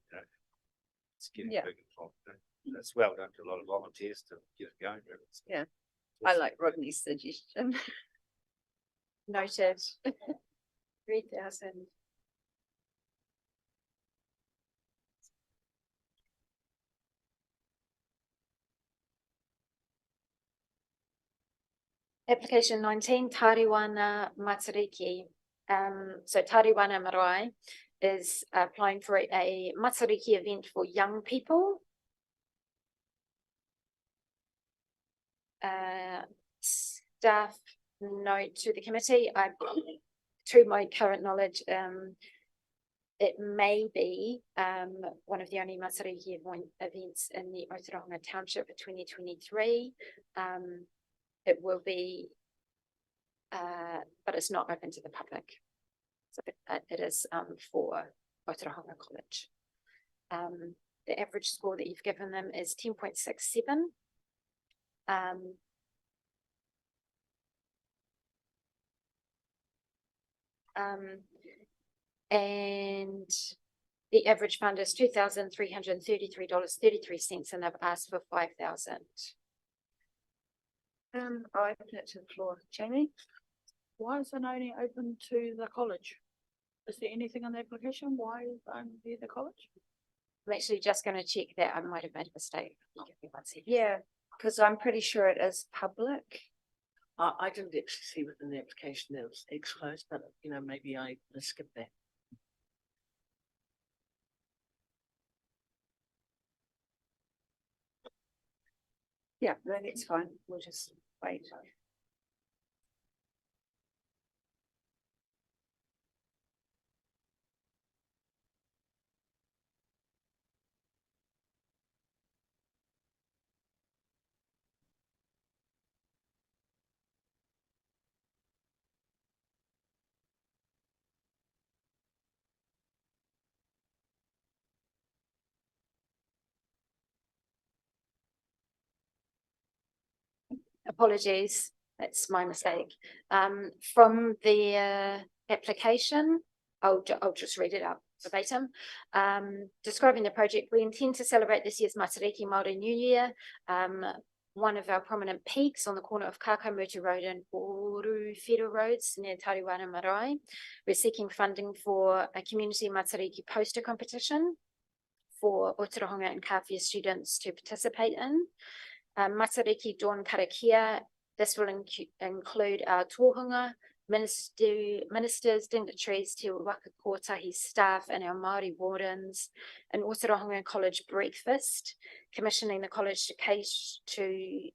it's getting Yeah. bigger. It's well done to a lot of volunteers to get it going. Yeah. I like Rodney's suggestion. Noted. 3,000. Application 19, Tariwana Matariki. So Tariwana Marae is applying for a Matariki event for young people. staff note to the committee, to my current knowledge, it may be one of the only Matariki events in the Aotearoa Township for 2023. It will be, but it's not open to the public. So it is for Aotearoa College. The average score that you've given them is 10.67. And the average fund is $2,333.33, and they've asked for 5,000. I'll open it to the floor. Jamie? Why is it only open to the college? Is there anything on the application? Why is it only the college? I'm actually just going to check that. I might have made a mistake. Give me 1 second. Yeah, because I'm pretty sure it is public. I didn't actually see within the application that it was ex-closed, but you know, maybe I skipped that. Yeah, no, that's fine. We'll just wait. Apologies, that's my mistake. From the application, I'll just read it out verbatim. Describing the project, we intend to celebrate this year's Matariki Māori New Year. One of our prominent peaks on the corner of Kakamutu Road and Oruwhero Roads near Tariwana Marae. We're seeking funding for a community Matariki poster competition for Aotearoa and Kawhia students to participate in. Matariki Dawn Karakia, this will include our tohunga, ministers, dignitaries, Te Waka Kotahi staff and our Māori wardens, an Aotearoa College breakfast, commissioning the college to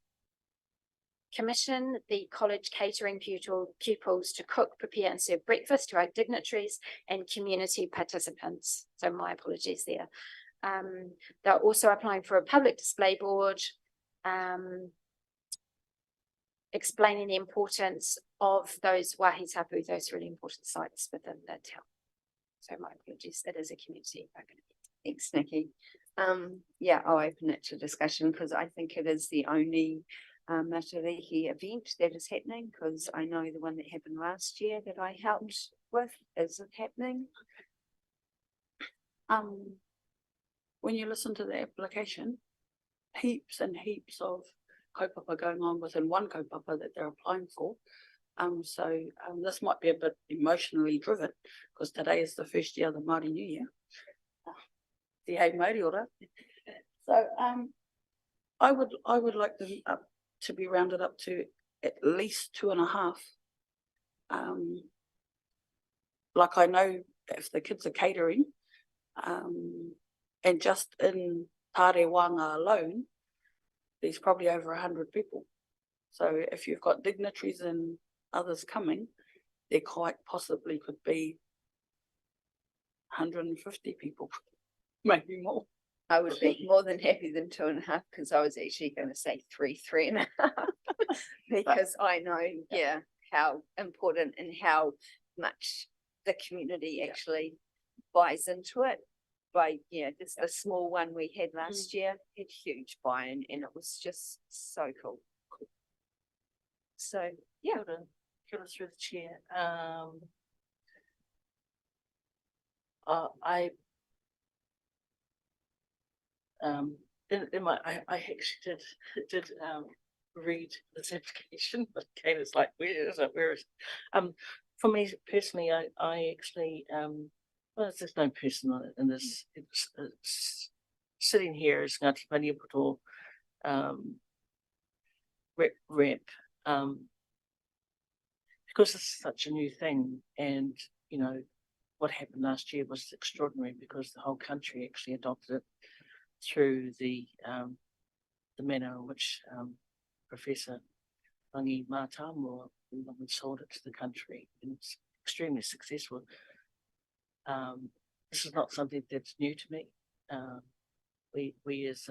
commission the college catering pupils to cook, prepare and serve breakfast to our dignitaries and community participants. So my apologies there. They're also applying for a public display board, explaining the importance of those wahi tapu, those really important sites within the town. So my apologies, it is a community. Thanks, Nikki. Yeah, I'll open it to discussion because I think it is the only Matariki event that is happening, because I know the one that happened last year that I helped with isn't happening. When you listen to the application, heaps and heaps of kaupapa going on within one kaupapa that they're applying for. So this might be a bit emotionally driven because today is the first year of the Māori New Year. Te hei Māori ora. So I would like them to be rounded up to at least 2.5. Like I know if the kids are catering, and just in Tarewanga alone, there's probably over 100 people. So if you've got dignitaries and others coming, there quite possibly could be 150 people, maybe more. I would be more than happy than 2.5 because I was actually going to say 3.5 because I know, yeah, how important and how much the community actually buys into it. By just the small one we had last year had huge buy-in and it was just so cool. So yeah. Kia ora through the chair. I actually did read this application, but again, it's like, where is it? For me personally, I actually, well, there's no person in this, it's sitting here is Ngāti Paniapoto rep, because it's such a new thing, and you know what happened last year was extraordinary because the whole country actually adopted it through the manner in which Professor Rangi Mātāmua, when we sold it to the country, and it's extremely successful. This is not something that's new to me. We as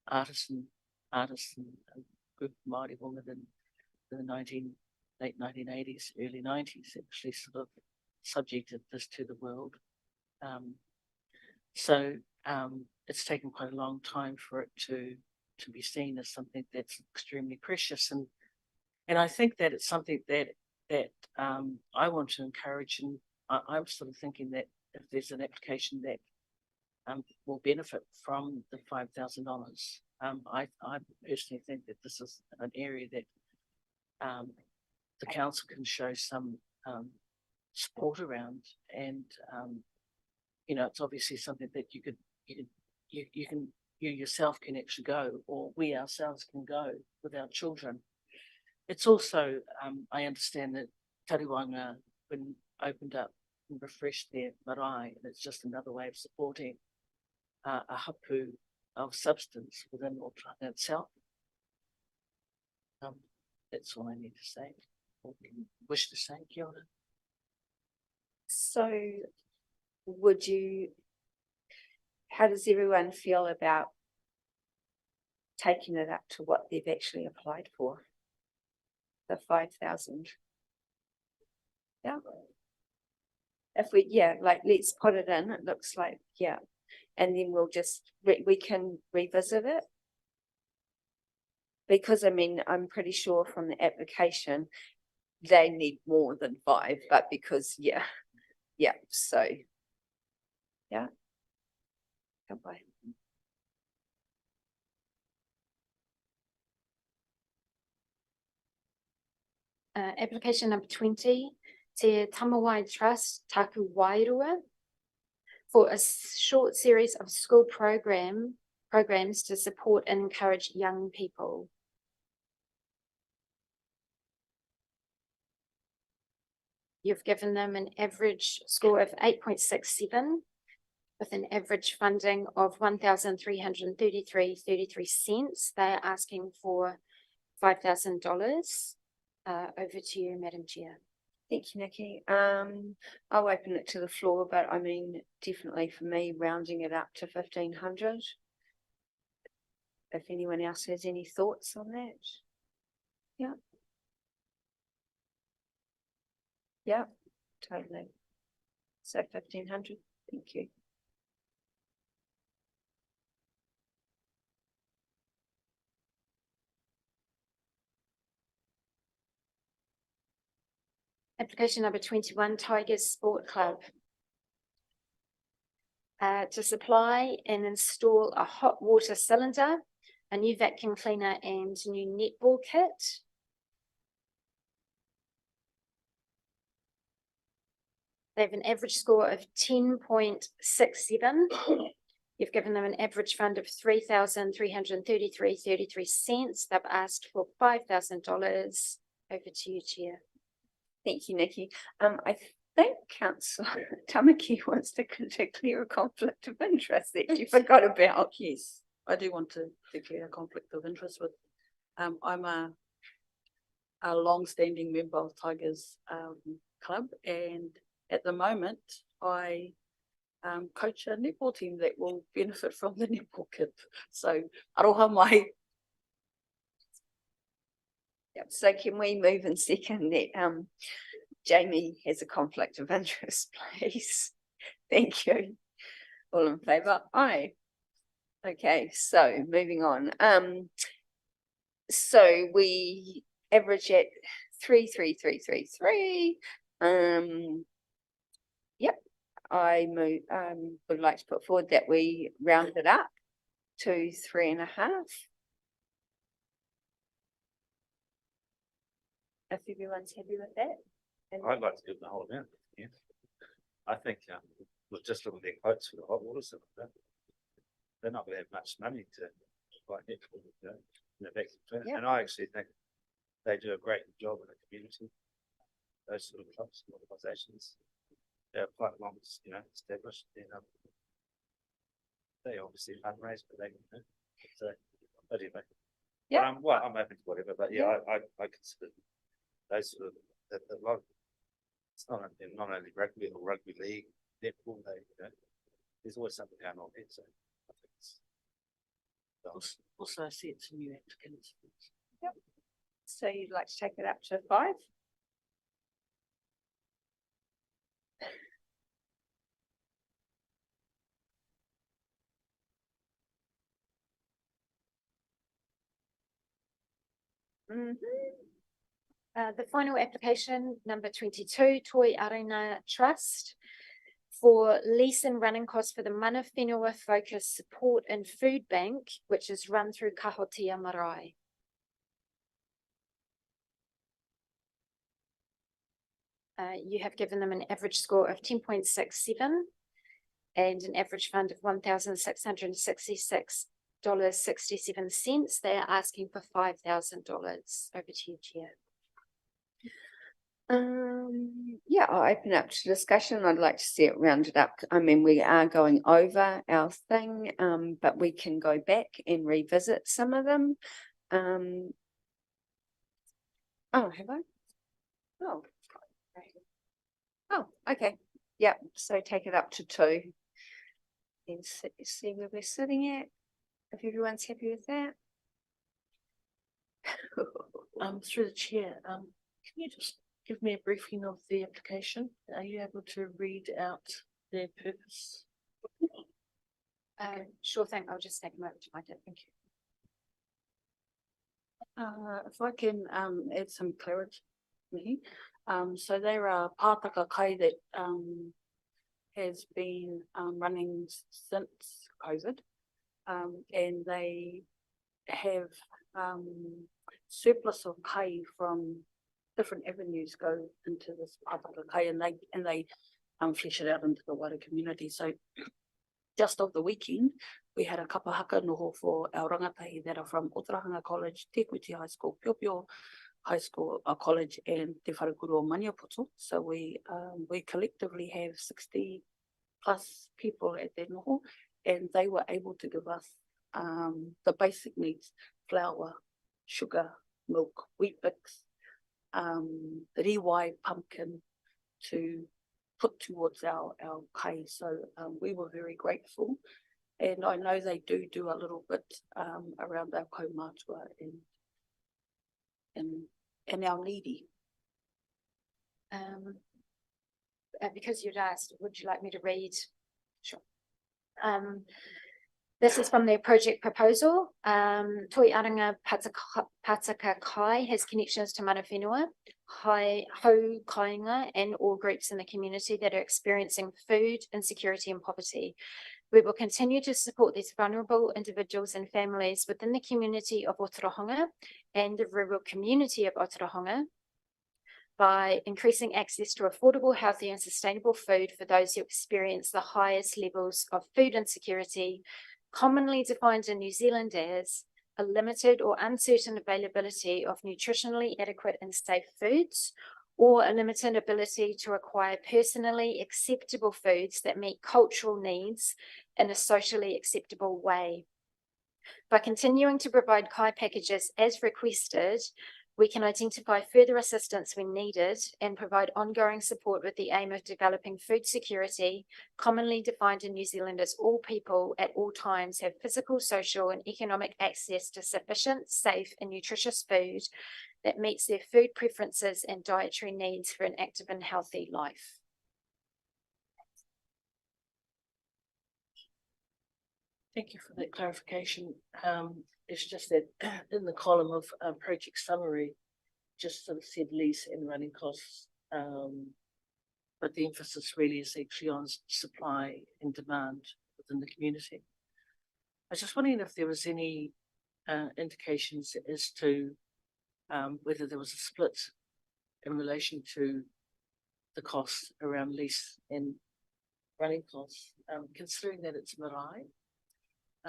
artists and a group of Māori women in the late 1980s, early 90s, actually sort of subjected this to the world. So it's taken quite a long time for it to be seen as something that's extremely precious, and I think that it's something that I want to encourage, and I'm sort of thinking that if there's an application that will benefit from the $5,000, I personally think that this is an area that the council can show some support around, and it's obviously something that you yourself can actually go, or we ourselves can go with our children. It's also, I understand that Tariwanga been opened up and refreshed their marae, and it's just another way of supporting a hapu of substance within Auckland itself. That's all I need to say, or wish to say. Kia ora. So how does everyone feel about taking it up to what they've actually applied for? The 5,000. Yeah. If let's put it in, it looks like, yeah. And then we'll just, we can revisit it. Because I'm pretty sure from the application, they need more than 5, but because, so. Yeah. Goodbye. Application number 20, Te Tamawai Trust, Taku Wairua, for a short series of school programs to support and encourage young people. You've given them an average score of 8.67 with an average funding of $1,333.33. They are asking for $5,000. Over to you, Madam Chair. Thank you, Nikki. I'll open it to the floor, but definitely for me, rounding it up to 1,500. If anyone else has any thoughts on that. Yeah. Yeah, totally. So 1,500, thank you. Application number 21, Tigers Sport Club. To supply and install a hot water cylinder, a new vacuum cleaner and new netball kit. They have an average score of 10.67. You've given them an average fund of $3,333.33. They've asked for $5,000. Over to you, Chair. Thank you, Nikki. I think Councillor Tamaki wants to declare a conflict of interest that you forgot about. Yes, I do want to declare a conflict of interest with, I'm a long-standing member of Tigers Club, and at the moment I coach a netball team that will benefit from the netball kit. So aroha mai. Yep. So can we move and second that Jamie has a conflict of interest, please? Thank you. All in favour? Aye. Okay, so moving on. So we average at 33333. Yep. I would like to put forward that we round it up to 3.5. If everyone's happy with that. I'd like to give the whole amount, yeah. I think, we're just looking at their quotes for the hot water cylinder. They're not gonna have much money to buy it, and I actually think they do a great job in the community. Those sort of clubs and organisations, they're quite long, established, they obviously fundraise, but they, so, anyway. Yeah. Well, I'm open to whatever, but yeah, I consider those sort of, the lot. It's not only rugby or rugby league, netball, there's always something going on there, so. I think it's- Also, I see it's a new applicant. So you'd like to take it up to 5? The final application, number 22, Toi Arena Trust, for lease and running costs for the Mana Whenua Focus Support and Food Bank, which is run through Kahotia Marae. You have given them an average score of 10.67 and an average fund of $1,666.67. They are asking for $5,000. Over to you, Chair. Yeah, I'll open up to discussion. I'd like to see it rounded up. I mean, we are going over our thing, but we can go back and revisit some of them. Oh, have I? Oh. Oh, okay. Yeah, so take it up to 2. And see where we're sitting at. If everyone's happy with that. Through the chair, can you just give me a briefing of the application? Are you able to read out their purpose? Sure thing. I'll just take a moment to find it. Thank you. If I can add some clarity. So there are pātaka kai that has been running since COVID, and they have surplus of kai from different avenues go into this pātaka kai, and they flesh it out into the wider community. So just of the weekend, we had a kapa haka noho for our rangatahi that are from Otorohanga College, Te Kuiti High School, Piopio High School, college, and Te Wharekuru o Maniapoto. So we collectively have 60 plus people at their noho, and they were able to give us the basic needs: flour, sugar, milk, wheat bix, riwai, pumpkin, to put towards our kai. So we were very grateful, and I know they do a little bit around our kaumātua and our needy. Because you'd asked, would you like me to read? Sure. This is from their project proposal. Toi Aranga Pātaka Kai has connections to Mana Whenua, Hau Kainga, and all groups in the community that are experiencing food insecurity and poverty. We will continue to support these vulnerable individuals and families within the community of Otorohanga and the rural community of Otorohanga by increasing access to affordable, healthy and sustainable food for those who experience the highest levels of food insecurity, commonly defined in New Zealand as a limited or uncertain availability of nutritionally adequate and safe foods, or a limited ability to acquire personally acceptable foods that meet cultural needs in a socially acceptable way. By continuing to provide kai packages as requested, we can identify further assistance when needed and provide ongoing support with the aim of developing food security, commonly defined in New Zealand as all people at all times have physical, social and economic access to sufficient, safe and nutritious food that meets their food preferences and dietary needs for an active and healthy life. Thank you for that clarification. It's just that in the column of project summary, just sort of said lease and running costs, but the emphasis really is actually on supply and demand within the community. I was just wondering if there was any indications as to whether there was a split in relation to the costs around lease and running costs, considering that it's marae.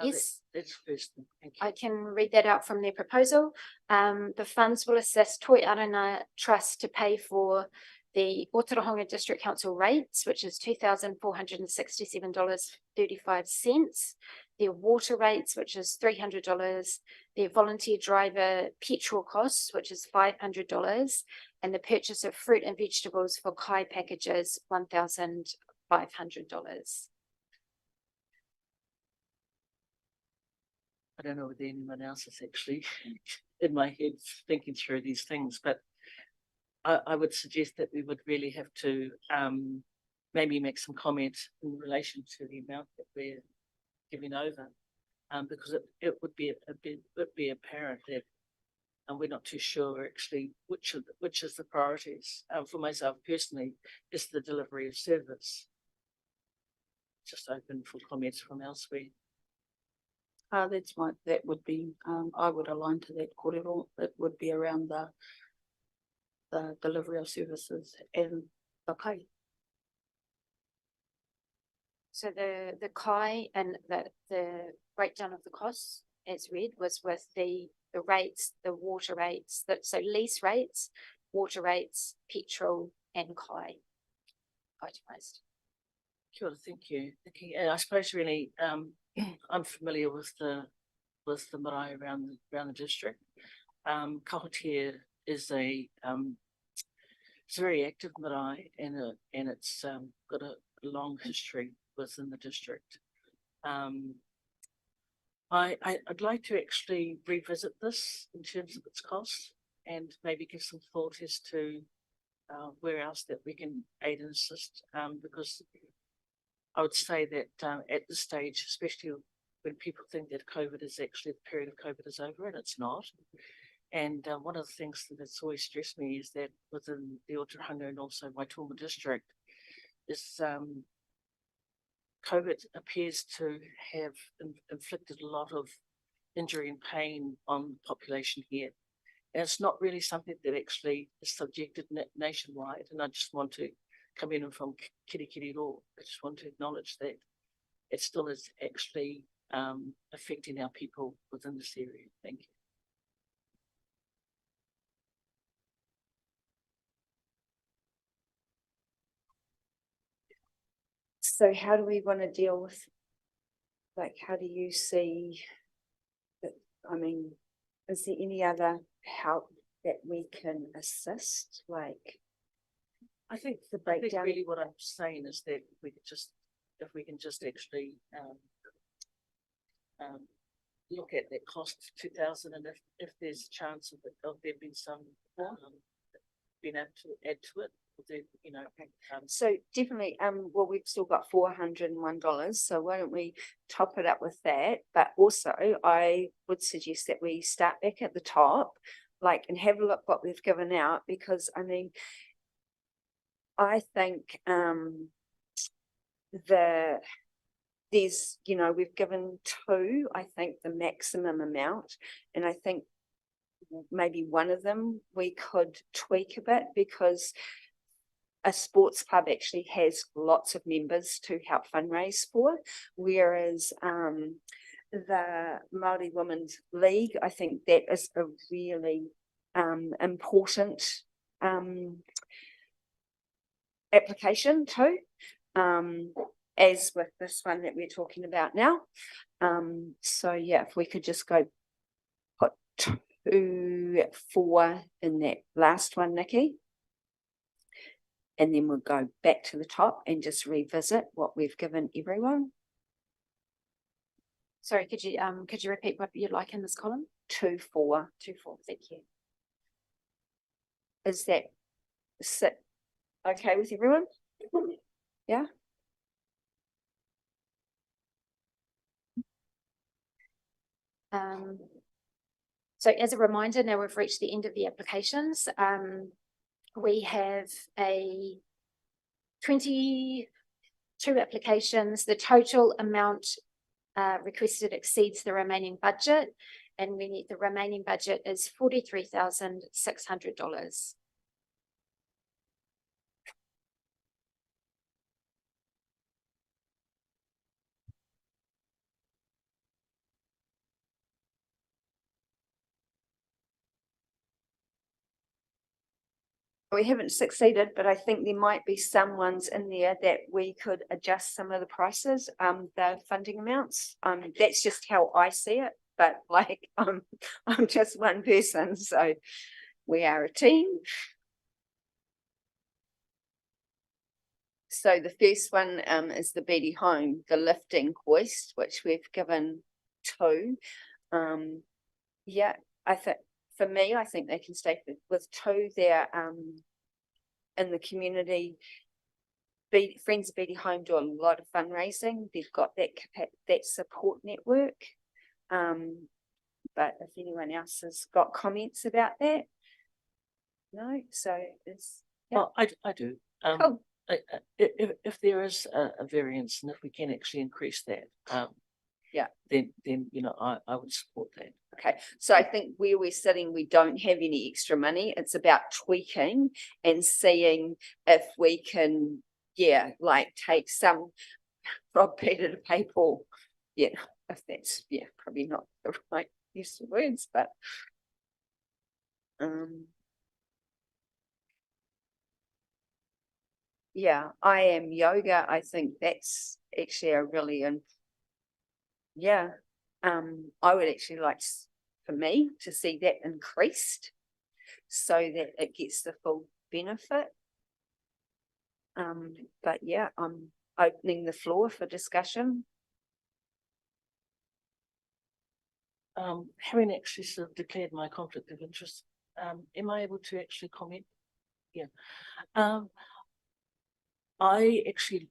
Yes. That's first. Thank you. I can read that out from their proposal. The funds will assist Toi Arana Trust to pay for the Otorohanga District Council rates, which is $2,467.35. their water rates, which is $300, their volunteer driver petrol costs, which is $500, and the purchase of fruit and vegetables for Kai packages, $1,500. I don't know whether anyone else is actually in my head thinking through these things, but I would suggest that we would really have to maybe make some comment in relation to the amount that we're giving over, because it would be apparent that, and we're not too sure actually which is the priorities. For myself personally, is the delivery of service. Just open for comments from elsewhere. That would be, I would align to that kōrero. It would be around the delivery of services and the kai. So the Kai and the breakdown of the costs as read was with the rates, the water rates, so lease rates, water rates, petrol and Kai itemized. Sure, thank you. And I suppose really, I'm familiar with the marae around the district. Kahotia is it's a very active marae, and it's got a long history within the district. I'd like to actually revisit this in terms of its cost and maybe give some thought as to where else that we can aid and assist, because I would say that at this stage, especially when people think that COVID is actually the period of COVID is over, and it's not. And one of the things that's always stressed me is that within the Otorohanga and also Waitomo district is COVID appears to have inflicted a lot of injury and pain on the population here. And it's not really something that actually is subjected nationwide. And I just want to come in from Kirikiri. I just want to acknowledge that it still is actually affecting our people within this area. Thank you. So how do we want to deal with, like, how do you see that, I mean, is there any other help that we can assist, like? I think breakdown. really what I'm saying is that if we can just actually look at that cost of 2,000, and if there's a chance of there being some being able to add to it, you know. So definitely, well, we've still got $401, so why don't we top it up with that? But also, I would suggest that we start back at the top, like, and have a look what we've given out, because I mean, I think there's, you know, we've given two, I think the maximum amount, and I think maybe one of them we could tweak a bit, because a sports club actually has lots of members to help fundraise for, whereas the Māori Women's League, I think that is a really important application too, as with this one that we're talking about now. So yeah, if we could just go put 2, 4 in that last one, Nikki. And then we'll go back to the top and just revisit what we've given everyone. Sorry, could you repeat what you'd like in this column? 2, 4. 2, 4, thank you. Is that okay with everyone? Yeah. So as a reminder, now we've reached the end of the applications. We have 22 applications. The total amount requested exceeds the remaining budget, and the remaining budget is $43,600. We haven't succeeded, but I think there might be some ones in there that we could adjust some of the prices, the funding amounts. That's just how I see it, but like, I'm just one person, so we are a team. So the first one, is the Beatty Home, the lifting hoist, which we've given 2. Yeah, I think, for me, I think they can stay with 2 there, in the community. Friends of Beatty Home do a lot of fundraising. They've got that support network. But if anyone else has got comments about that? No, so it's, yeah. Well, I do. Cool. If there is a variance and if we can actually increase that, Yeah. then, you know, I would support that. Okay, so I think where we're sitting, we don't have any extra money. It's about tweaking and seeing if we can, yeah, like take some from Peter to pay Paul. Yeah, if that's, yeah, probably not the right use of words, but yeah, I am yoga. I think that's actually a really, yeah, I would actually like for me to see that increased so that it gets the full benefit. But yeah, I'm opening the floor for discussion. Having actually sort of declared my conflict of interest, am I able to actually comment? Yeah. I actually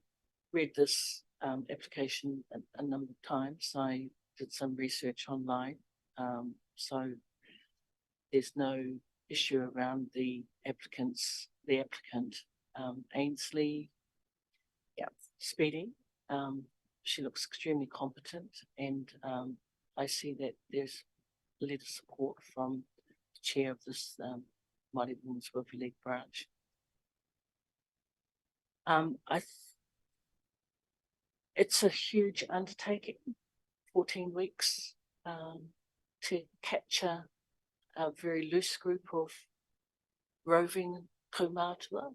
read this application a number of times. I did some research online. So there's no issue around the applicant, Ainsley. Yeah. Speedy. She looks extremely competent, and I see that there's a letter of support from the chair of this Māori Women's Welfare League branch. It's a huge undertaking, 14 weeks, to capture a very loose group of roving kaumātua.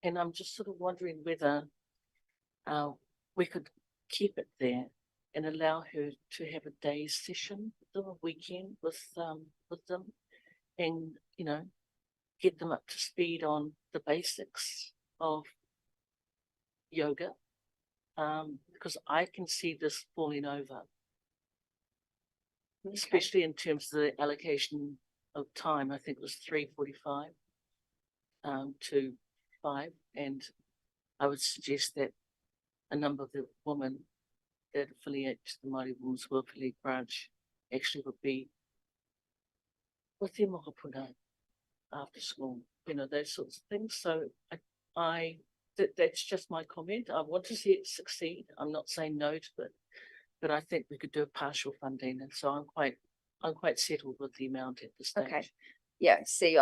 And I'm just sort of wondering whether we could keep it there and allow her to have a day's session, a weekend with them, and, you know, get them up to speed on the basics of yoga, because I can see this falling over, especially in terms of the allocation of time. I think it was 3:45 to 5, and I would suggest that a number of the women that affiliate to the Māori Women's Welfare League branch actually would be with their mokopuna after school, you know, those sorts of things. So that's just my comment. I want to see it succeed. I'm not saying no to it, but I think we could do a partial funding, and so I'm quite settled with the amount at this stage. Okay. Yeah, see,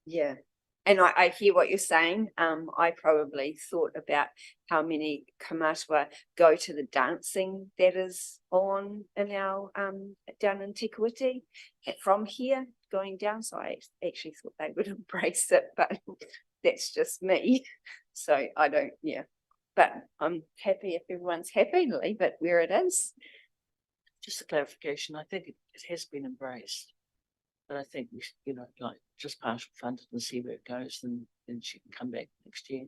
yeah. And I hear what you're saying. I probably thought about how many kaumātua go to the dancing that is on in our down in Te Kuiti from here going down. So I actually thought they would embrace it, but that's just me. So I don't, yeah. But I'm happy if everyone's happy to leave it where it is. Just a clarification, I think it has been embraced, but I think we should, you know, like just partial fund it and see where it goes, and then she can come back next year.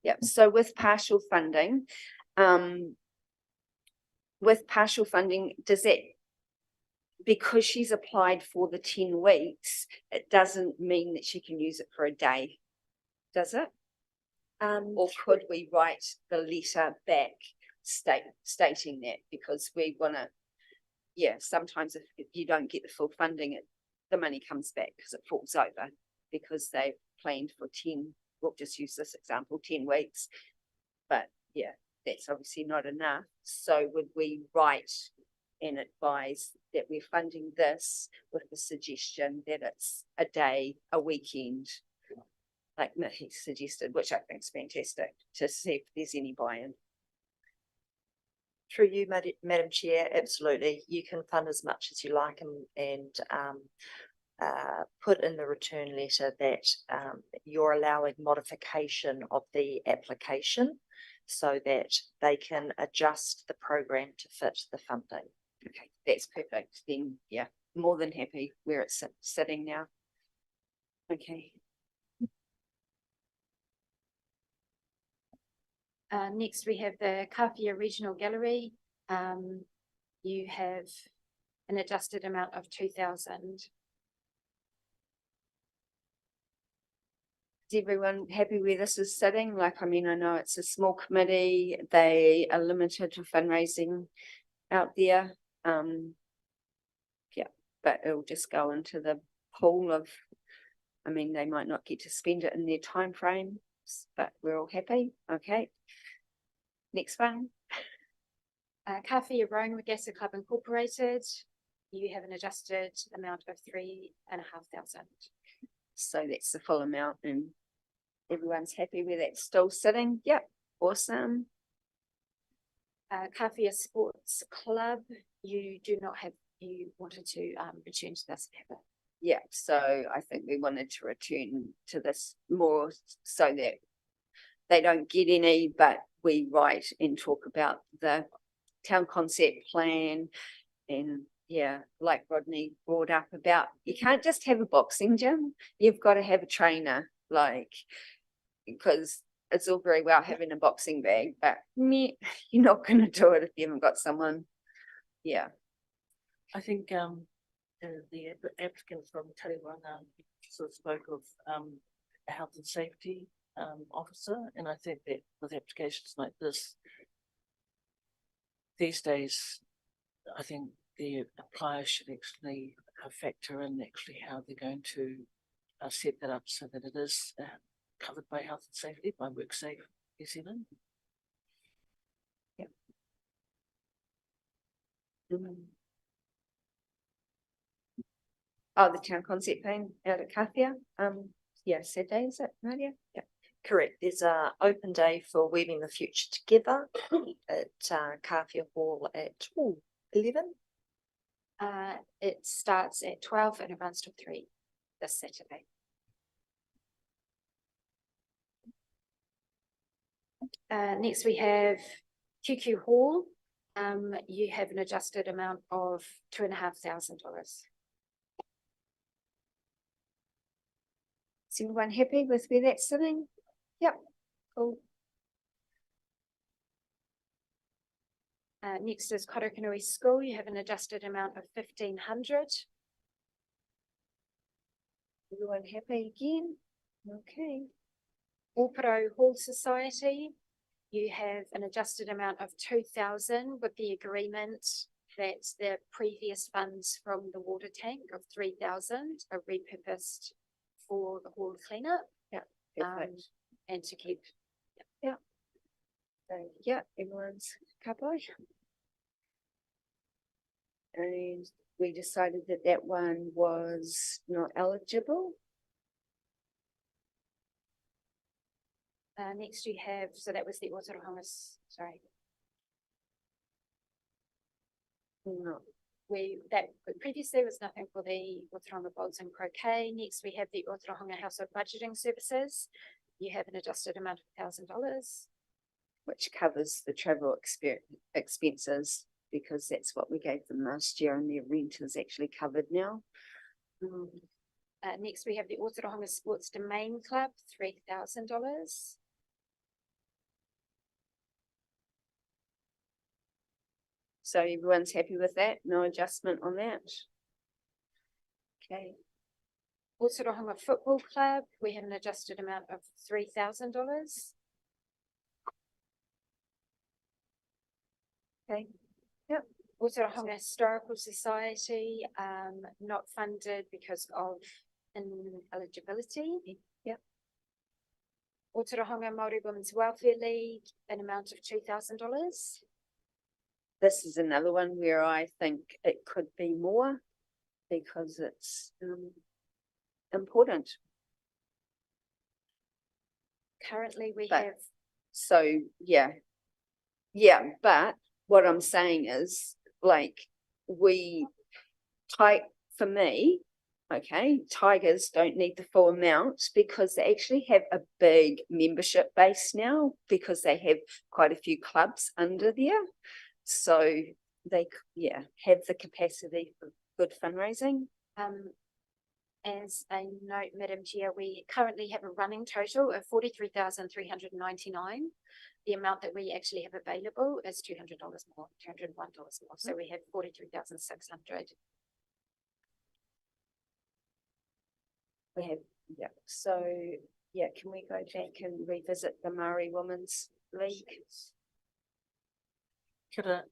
Yep. So with partial funding, does that, because she's applied for the 10 weeks, it doesn't mean that she can use it for a day, does it? Or could we write the letter back stating that, because we want to, yeah, sometimes if you don't get the full funding, the money comes back because it falls over because they planned for 10, we'll just use this example, 10 weeks. But yeah, that's obviously not enough. So would we write and advise that we're funding this with the suggestion that it's a day, a weekend, like he suggested, which I think is fantastic, to see if there's any buy-in. Through you, Madam Chair, absolutely. You can fund as much as you like, and put in the return letter that you're allowing modification of the application so that they can adjust the program to fit the funding. Okay, that's perfect. Then, yeah, more than happy where it's sitting now. Okay. Next, we have the Kawhia Regional Gallery. You have an adjusted amount of 2,000. Is everyone happy where this is sitting? Like, I mean, I know it's a small committee, they are limited to fundraising out there. Yeah, but it'll just go into the pool of, I mean, they might not get to spend it in their time frame, but we're all happy. Okay. Next one. Kawhia Rowing Regatta Club Incorporated, you have an adjusted amount of 3,500. So that's the full amount and everyone's happy where that's still sitting. Yep, awesome. Kawhia Sports Club, you do not have, you wanted to return to this paper. Yeah, so I think we wanted to return to this more so that they don't get any, but we write and talk about the town concept plan. And yeah, like Rodney brought up about, you can't just have a boxing gym, you've got to have a trainer, like, because it's all very well having a boxing bag, but meh, you're not going to do it if you haven't got someone. Yeah. I think the applicant from Tariwana sort of spoke of a health and safety officer, and I think that with applications like this, these days, I think the applier should actually factor in actually how they're going to set that up so that it is covered by health and safety, by WorkSafe New Zealand. Oh, the town concept plan out at Kawhia. Yeah, Saturday, is it, Nadia? Yeah. Correct. There's a open day for Weaving the Future Together at Kawhia Hall at 11. It starts at 12 and it runs till 3 this Saturday. Next we have QQ Hall. You have an adjusted amount of $2,500. Is everyone happy with where that's sitting? Yep, cool. Next is Korokanui School. You have an adjusted amount of 1,500. Everyone happy again? Okay. Ōpiro Hall Society, you have an adjusted amount of 2,000 with the agreement that the previous funds from the water tank of 3,000 are repurposed for the hall cleanup. Perfect. And to keep. So, yeah, everyone's covered. And we decided that that one was not eligible. Next you have, so that was the Otorohanga, sorry. No. That previously was nothing for the Otorohanga Bowls and Croquet. Next we have the Otorohanga Household Budgeting Services. You have an adjusted amount of $1,000. Which covers the travel expenses, because that's what we gave them last year and their rent is actually covered now. Next we have the Otorohanga Sports Domain Club, $3,000. So everyone's happy with that? No adjustment on that? Okay. Otorohanga Football Club, we have an adjusted amount of $3,000. Okay. Yep. Otorohanga Historical Society, not funded because of ineligibility. Yep. Otorohanga Māori Women's Welfare League, an amount of $2,000. This is another one where I think it could be more because it's important. Currently we But- have, So, yeah. Yeah, but what I'm saying is, like, for me, Okay, Tigers don't need the full amount because they actually have a big membership base now because they have quite a few clubs under there. So they, have the capacity for good fundraising. As a note, Madam Chair, we currently have a running total of 43,399. The amount that we actually have available is $200 more, $201 more. So we have 43,600. We have, so, can we go back and revisit the Māori Women's League? Kia ora,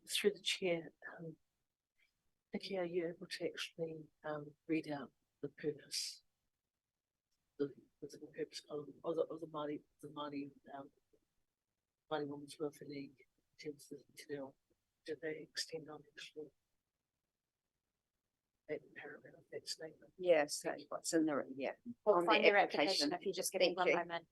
through the chair, Nikki, are you able to actually read out the purpose? The purpose of the Māori Women's Welfare League in terms of the Te Reo? Do they extend on actually that paragraph, that statement? Yes, what's in the, We'll on the find your application. application if you just give me Thank one you. moment.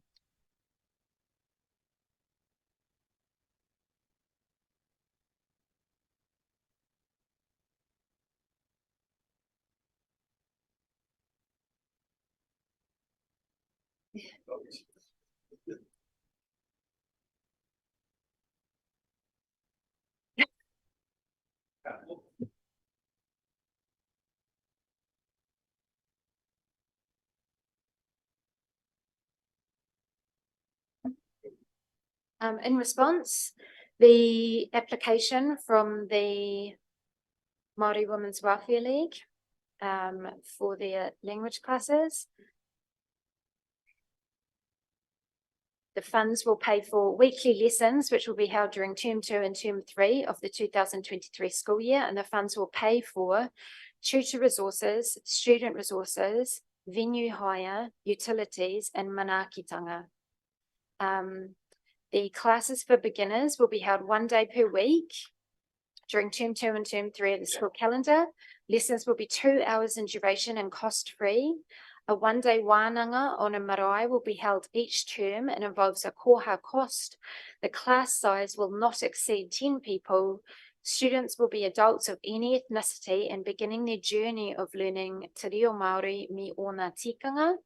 In response, the application from the Māori Women's Welfare League for their language classes. The funds will pay for weekly lessons, which will be held during term 2 and term 3 of the 2023 school year, and the funds will pay for tutor resources, student resources, venue hire, utilities, and manaakitanga. The classes for beginners will be held 1 day per week during term 2 and term 3 of the school calendar. Lessons will be 2 hours in duration and cost-free. A 1 day wānanga on a marae will be held each term and involves a koha cost. The class size will not exceed 10 people. Students will be adults of any ethnicity and beginning their journey of learning Te Reo Māori me ona tikanga.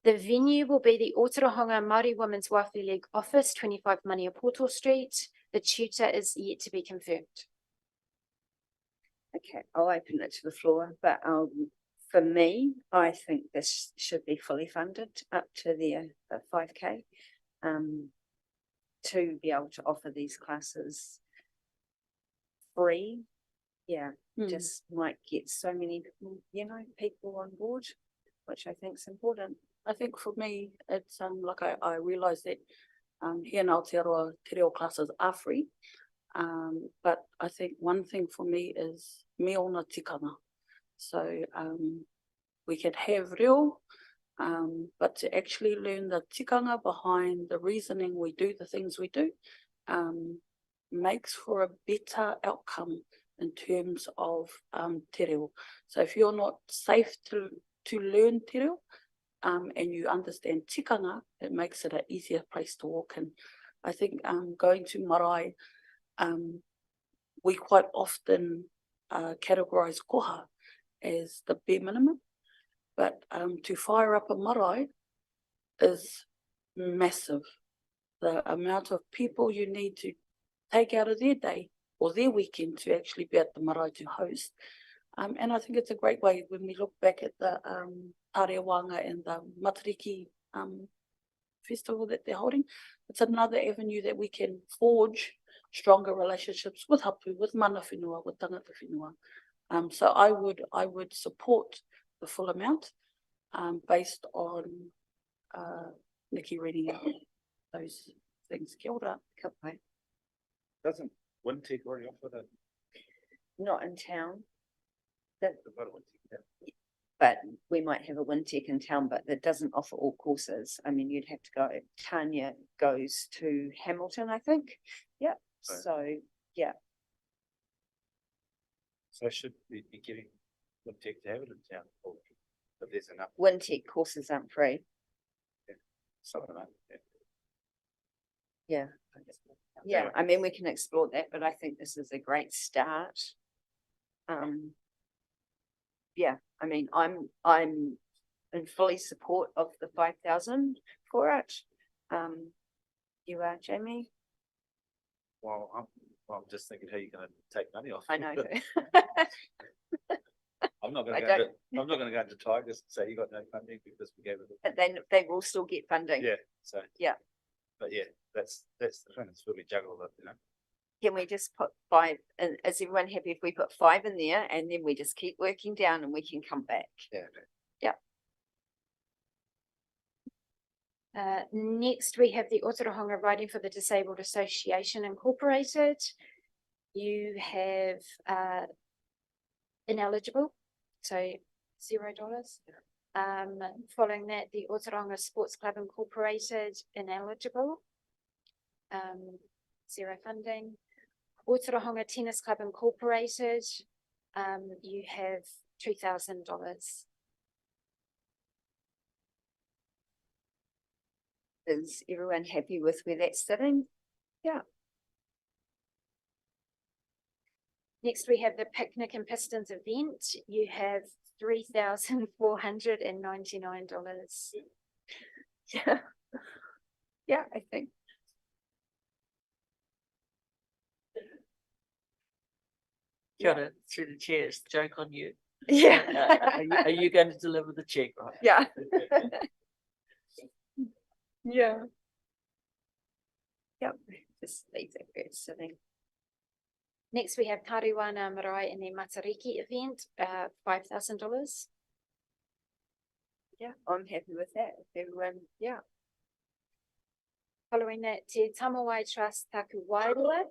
The venue will be the Otorohanga Māori Women's Welfare League office, 25 Maniapoto Street. The tutor is yet to be confirmed. Okay, I'll open it to the floor, but for me, I think this should be fully funded up to the 5K to be able to offer these classes free. Just might get so many, people on board, which I think is important. I think for me, it's like I realise that here in Aotearoa, Te Reo classes are free. But I think one thing for me is me ona tikanga. So we can have reo, but to actually learn the tikanga behind the reasoning we do the things we do makes for a better outcome in terms of te reo. So if you're not safe to learn te reo, and you understand tikanga, it makes it an easier place to walk in. I think going to marae, we quite often categorise koha as the bare minimum, but to fire up a marae is massive. The amount of people you need to take out of their day or their weekend to actually be at the marae to host. And I think it's a great way when we look back at the Tarewanga and the Matariki festival that they're holding. It's another avenue that we can forge stronger relationships with hapu, with mana whenua, with tangata whenua. So I would support the full amount based on Nikki reading out those things. Kia ora. Doesn't Wintec already offer that? Not in town, They've got a Wintec, but we might have a Wintec in town, but that doesn't offer all courses. I mean, you'd have to go, Tanya goes to Hamilton, I think. Yep, Right. so, yeah. So should we be giving Wintec to have it in town? Or if there's enough, Wintec courses aren't free. something like that. Yeah. Yeah, I mean, we can explore that, but I think this is a great start. yeah, I mean, I'm in fully support of the 5,000 for it. You are, Jamie? Well, I'm just thinking how you're gonna take money off. I know. I'm not I gonna go, don't- I'm not gonna go into Tigers and say you got no funding because we gave it. But then they will still get funding. Yeah, so. Yeah. But yeah, that's the thing, it's really juggled it, you know. Can we just put 5, and is everyone happy if we put 5 in there and then we just keep working down and we can come back? Yeah. Next, we have the Otorohanga Riding for the Disabled Association Incorporated. You have ineligible, so $0. Following that, the Otorohanga Sports Club Incorporated, ineligible. 0 funding. Otorohanga Tennis Club Incorporated, you have $2,000. Is everyone happy with where that's sitting? Next, we have the Picnic and Pistons event. You have $3,499. Yeah. Yeah, I think. Kia ora, through the chair, it's the joke on you. Yeah. Are you going to deliver the check, right? Yeah. Yeah. Yep, just leave that where it's sitting. Next, we have Tariwana Marae and their Matariki event, $5,000. Yeah, I'm happy with that. If everyone, yeah. Following that, Te Tamawai Trust Taku Wairua,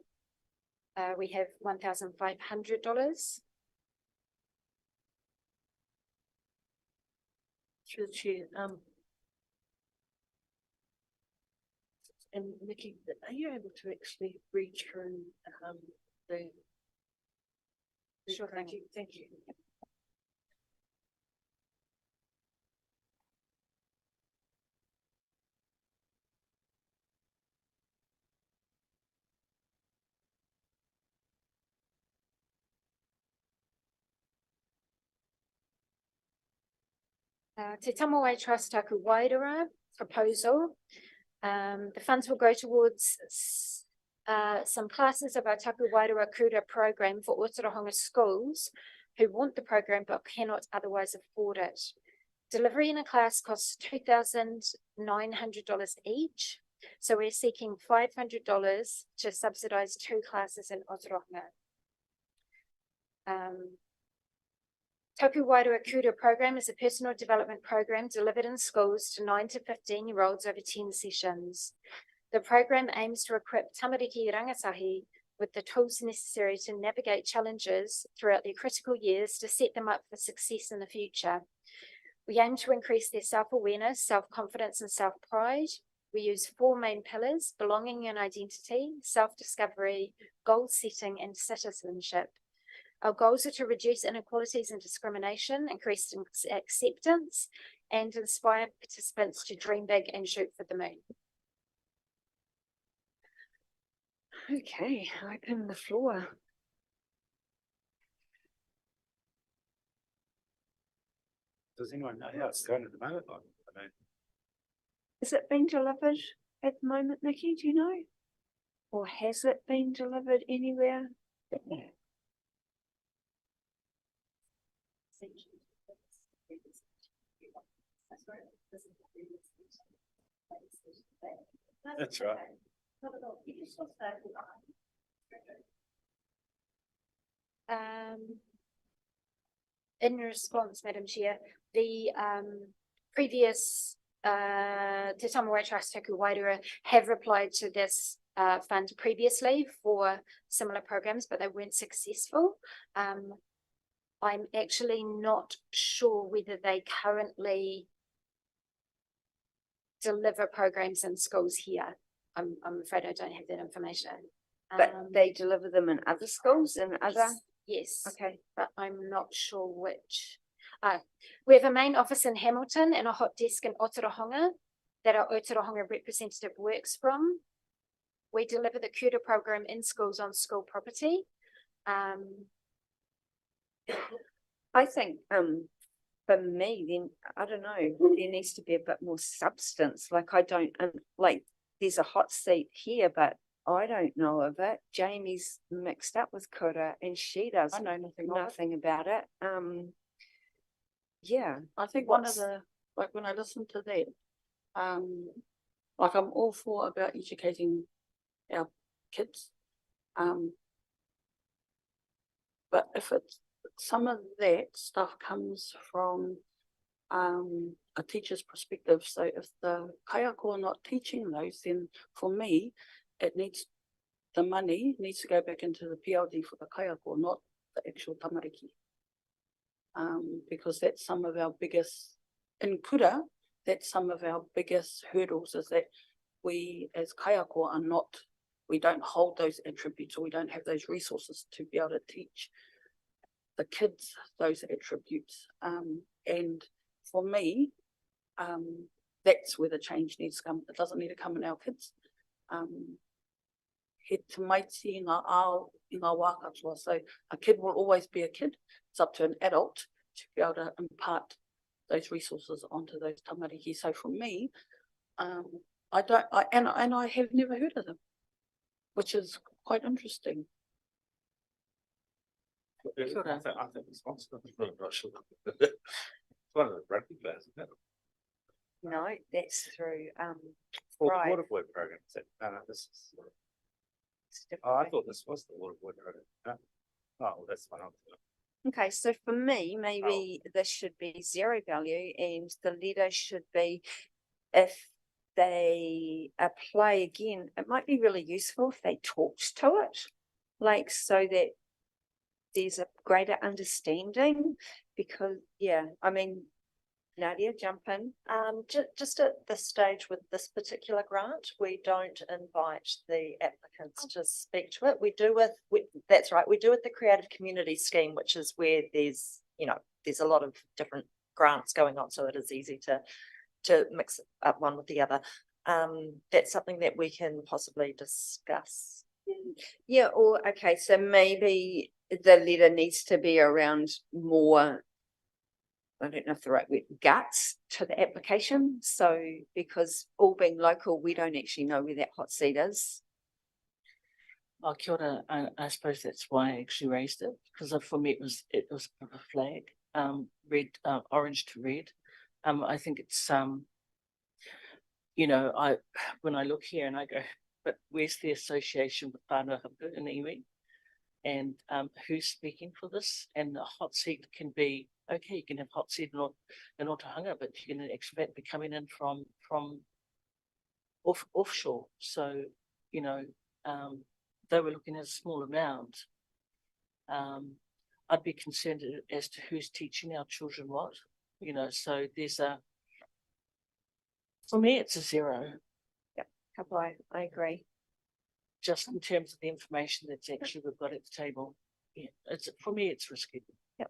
we have $1,500. Through the chair, and Nikki, are you able to actually read through, the? Sure thing. Thank you. Te Tamawai Trust Taku Wairua proposal. The funds will go towards some classes of our Taku Wairua Kura program for Otorohanga schools who want the program but cannot otherwise afford it. Delivery in a class costs $2,900 each. So we're seeking $500 to subsidize 2 classes in Otorohanga. Taku Wairua Kura program is a personal development program delivered in schools to 9 to 15-year-olds over 10 sessions. The program aims to equip tamariki rangatahi with the tools necessary to navigate challenges throughout their critical years to set them up for success in the future. We aim to increase their self-awareness, self-confidence, and self-pride. We use 4 main pillars: belonging and identity, self-discovery, goal setting, and citizenship. Our goals are to reduce inequalities and discrimination, increase acceptance, and inspire participants to dream big and shoot for the moon. Okay, open the floor. Does anyone know how it's going at the moment? I mean, Is it being delivered at the moment, Nikki? Do you know? Or has it been delivered anywhere? that's right. In response, Madam Chair, the previous Te Tamawai Trust Taku Wairua have replied to this fund previously for similar programs, but they weren't successful. I'm actually not sure whether they currently deliver programs in schools here. I'm afraid I don't have that information. But they deliver them in other schools and other, Yes. okay. But I'm not sure which. We have a main office in Hamilton and a hot desk in Otorohanga that our Otorohanga representative works from. We deliver the Kura program in schools on school property. I think, for me, then, I don't know, there needs to be a bit more substance, like I don't, like, there's a hot seat here, but I don't know of it. Jamie's mixed up with kura and she does I know nothing of it. nothing about it. Yeah, I think one of What's- the, like when I listen to that, like I'm all for about educating our kids. But if it's, some of that stuff comes from a teacher's perspective, so if the kaiako are not teaching those, then for me, it needs, the money needs to go back into the PLD for the kaiako, not the actual tamariki. Because that's some of our biggest, in kura, that's some of our biggest hurdles, is that we as kaiako are not, we don't hold those attributes, or we don't have those resources to be able to teach the kids those attributes. And for me, that's where the change needs to come. It doesn't need to come in our kids. He te maiti i ngā ao, i ngā wā katoa. So a kid will always be a kid. It's up to an adult to be able to impart those resources onto those tamariki. So for me, I don't, and I have never heard of them, which is quite interesting. I Kia ora. think it's awesome. I'm not sure. One of the rugby players, isn't it? no, that's through, Or Right. the water boy program. Is it? No, this is. it's Oh, I different. thought this was the water boy program. No? Oh, well, that's one. Okay, so for me, maybe this should be zero value and the letter should be if they apply again, it might be really useful if they talked to it. Like, so that there's a greater understanding because, yeah, I mean, Nadia, jump in. Just at this stage with this particular grant, we don't invite the applicants to speak to it. We do that's right, we do with the Creative Community Scheme, which is where there's, there's a lot of different grants going on, so it is easy to mix up one with the other. That's something that we can possibly discuss. Yeah, or, okay, so maybe the letter needs to be around more, I don't know if the right word, guts to the application. So, because all being local, we don't actually know where that hot seat is. Oh, kia ora. I suppose that's why I actually raised it, because for me it was a flag, red, orange to red. I think it's when I look here and I go, but where's the association with Whānau Hapu and iwi? And who's speaking for this? And the hot seat can be, okay, you can have hot seat in Otahanga, but you can actually be coming in from offshore. So, they were looking at a small amount. I'd be concerned as to who's teaching our children what, so for me, it's a zero, I agree. just in terms of the information that's actually we've got at the table. Yeah, for me, it's risky. Yeah.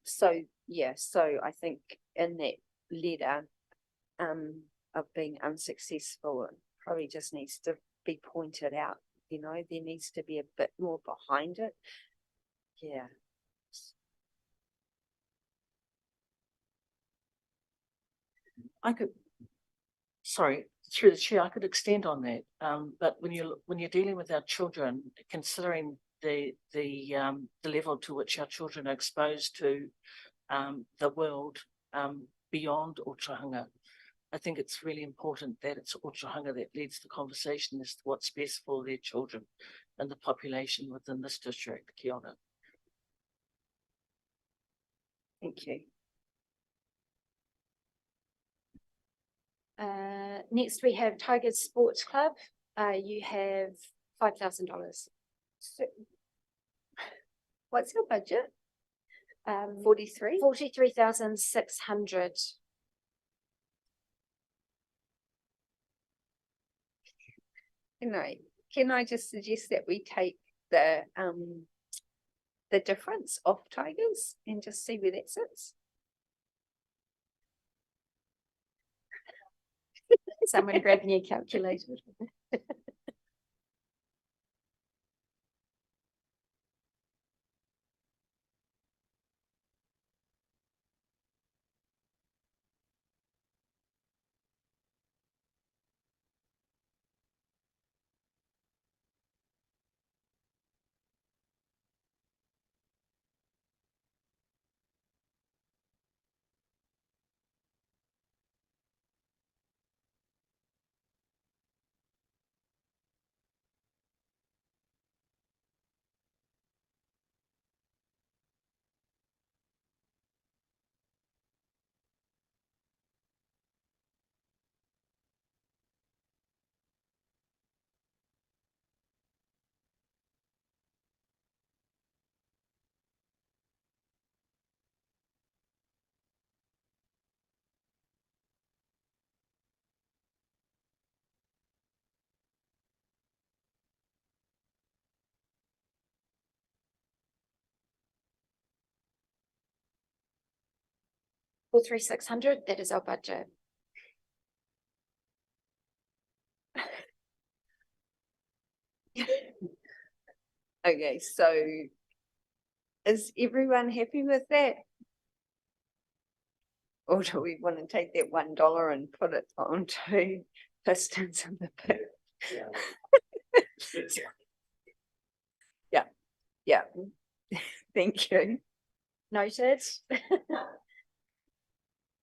So, yeah, so I think in that letter, of being unsuccessful, it probably just needs to be pointed out, there needs to be a bit more behind it. Yeah. Sorry, through the chair, I could extend on that. But when you're dealing with our children, considering the level to which our children are exposed to the world beyond Otahanga, I think it's really important that it's Otahanga that leads the conversation as to what's best for their children and the population within this district. Kia ora. Thank you. Next we have Tigers Sports Club. You have $5,000. So, what's your budget? 43? 43,600. Can I just suggest that we take the difference off Tigers and just see where that sits? Someone grabbing a calculator. 43600, that is our budget. Okay, so is everyone happy with that? Or do we want to take that $1 and put it onto pistons in the pit? Yeah, thank you. Noted.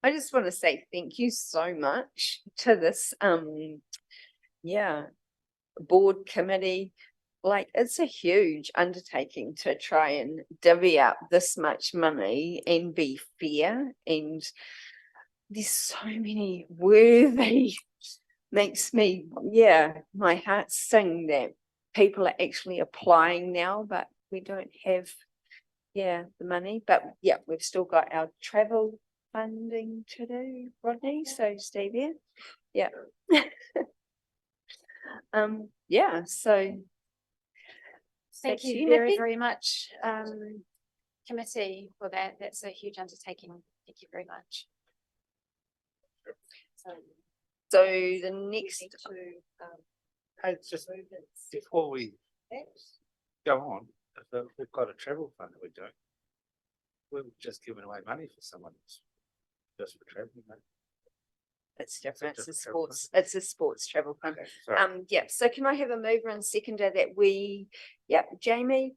I just want to say thank you so much to this, board committee. Like, it's a huge undertaking to try and divvy up this much money and be fair, and there's so many worthy, makes me, my heart sing that people are actually applying now, but we don't have, the money, but we've still got our travel funding to do, Rodney, so stay there. Yeah. So Thank That's you you, very, Nikki. very much, committee, for that. That's a huge undertaking. Thank you very much. so the next, Hey, just before we go on, if we've got a travel fund that we're doing, we're just giving away money for someone else, just for traveling. it's different, it's a different travel sports, it's a sports travel fund. Sorry. So can I have a mover and seconder that we, Jamie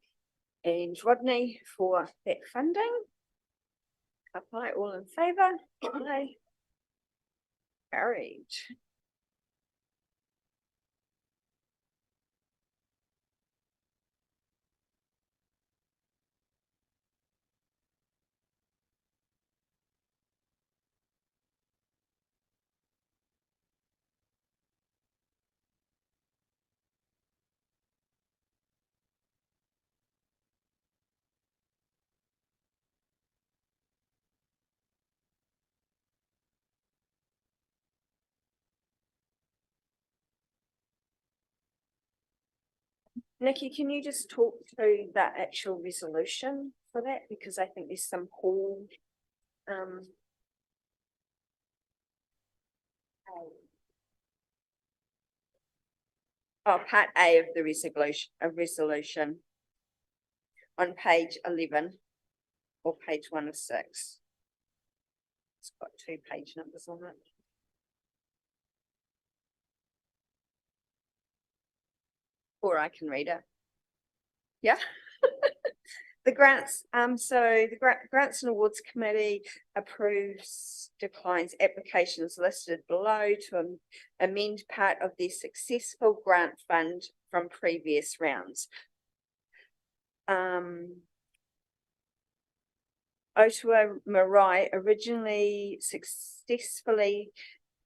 and Rodney for that funding? Apply, all in favour? Aye. Carried. Nikki, can you just talk through that actual resolution for that? Because I think there's some whole, part A of the resolution on page 11 or page 1 of 6. It's got 2 page numbers on it. Or I can read it. Yeah. The grants, so the Grants and Awards Committee declines applications listed below to amend part of their successful grant fund from previous rounds. Otua Marae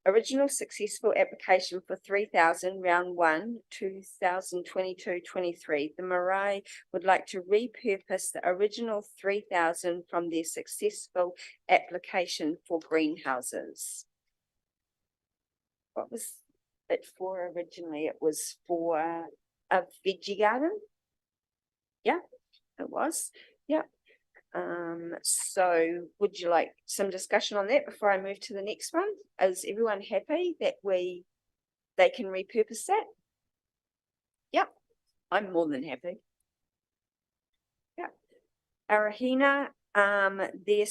original successful application for 3,000 round 1, 2022-23. The Marae would like to repurpose the original 3,000 from their successful application for greenhouses. What was it for originally? It was for a veggie garden. Yeah, it was. Yeah. So would you like some discussion on that before I move to the next one? Is everyone happy that they can repurpose that? Yep, I'm more than happy. Yeah. Arahina, their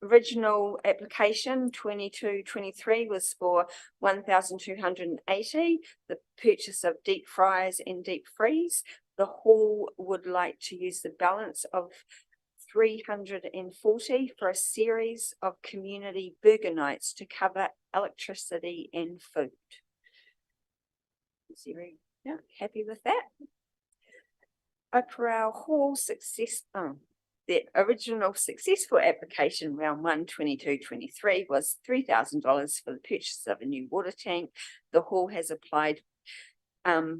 original application 22-23 was for 1,280, the purchase of deep fryers and deep freeze. The hall would like to use the balance of 340 for a series of community burger nights to cover electricity and food. Yeah, happy with that? Oparau Hall the original successful application round 1, 22-23 was $3,000 for the purchase of a new water tank. The hall has applied to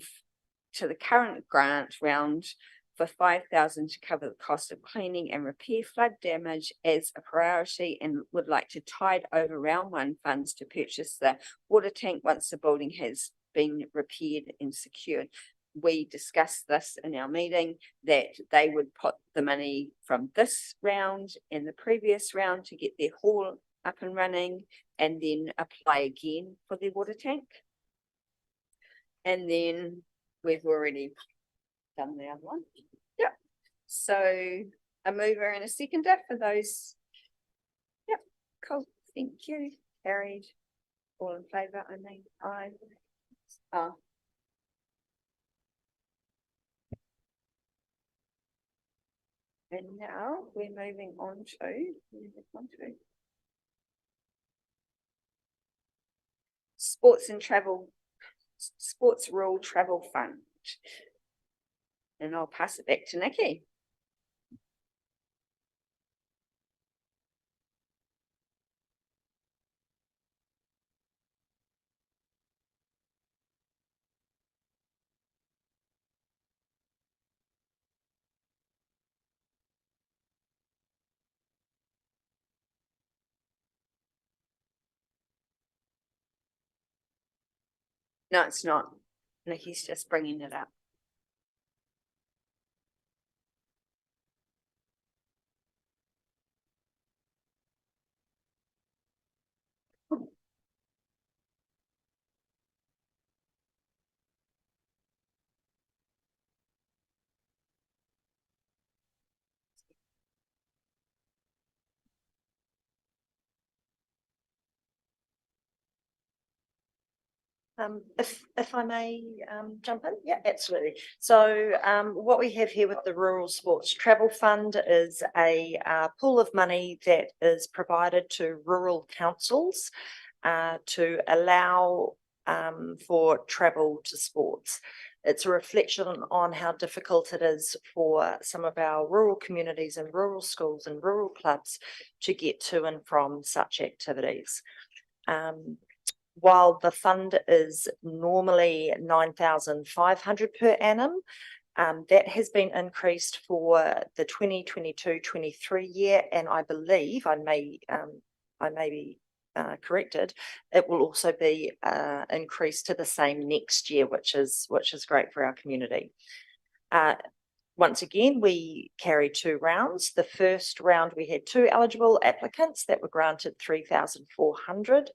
the current grant round for 5,000 to cover the cost of cleaning and repair flood damage as a priority, and would like to tide over round 1 funds to purchase the water tank once the building has been repaired and secured. We discussed this in our meeting that they would put the money from this round and the previous round to get their hall up and running and then apply again for their water tank. And then we've already done the other one. Yep. So a mover and a seconder for those. Yep, cool, thank you. Carried. All in favour, I mean, aye. And now we're moving on to sports and travel, sports rural travel fund. And I'll pass it back to Nikki. No, it's not. Nikki's just bringing it up. If I may, jump in, yeah, absolutely. So, what we have here with the Rural Sports Travel Fund is a, pool of money that is provided to rural councils, to allow, for travel to sports. It's a reflection on how difficult it is for some of our rural communities and rural schools and rural clubs to get to and from such activities. While the fund is normally 9,500 per annum, that has been increased for the 2022-23 year, and I believe I may be corrected. It will also be increased to the same next year, which is great for our community. Once again, we carry 2 rounds. The first round we had 2 eligible applicants that were granted 3,400.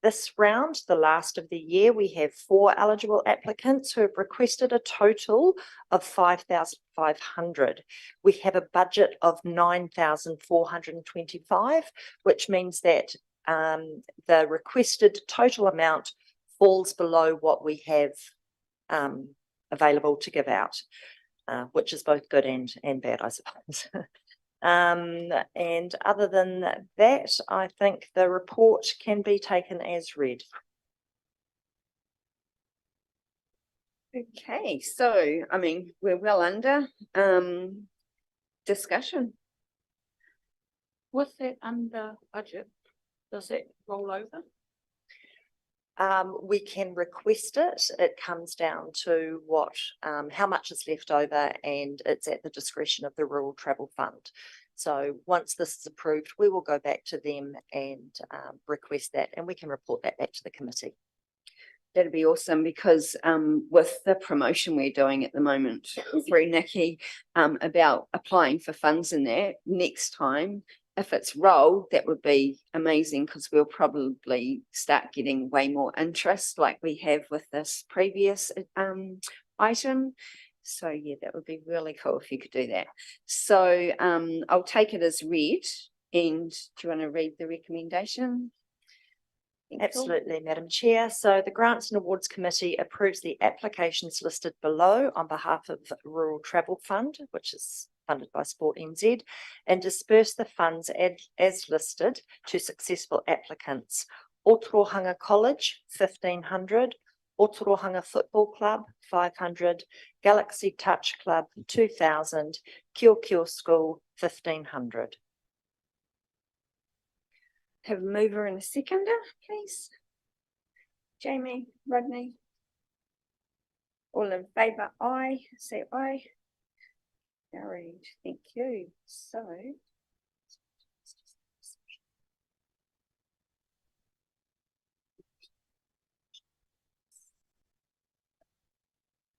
This round, the last of the year, we have 4 eligible applicants who have requested a total of 5,500. We have a budget of 9,425, which means that the requested total amount falls below what we have available to give out, which is both good and bad, I suppose. And other than that, I think the report can be taken as read. Okay, so I mean, we're well under discussion. With that under budget, does it roll over? We can request it. It comes down to what, how much is left over, and it's at the discretion of the Rural Travel Fund. So once this is approved, we will go back to them and request that, and we can report that back to the committee. That'd be awesome, because with the promotion we're doing at the moment through Nikki about applying for funds in that next time, if it's rolled, that would be amazing, because we'll probably start getting way more interest like we have with this previous item. So yeah, that would be really cool if you could do that. So I'll take it as read. And do you want to read the recommendation? Absolutely, Madam Chair. So the Grants and Awards Committee approves the applications listed below on behalf of the Rural Travel Fund, which is funded by Sport NZ, and disperse the funds as listed to successful applicants. Otorohanga College, 1,500. Otorohanga Football Club, 500. Galaxy Touch Club, 2,000. Kio School, 1,500. Have a mover and a seconder, please. Jamie, Rodney. All in favour, aye. Say aye. Carried, thank you. So.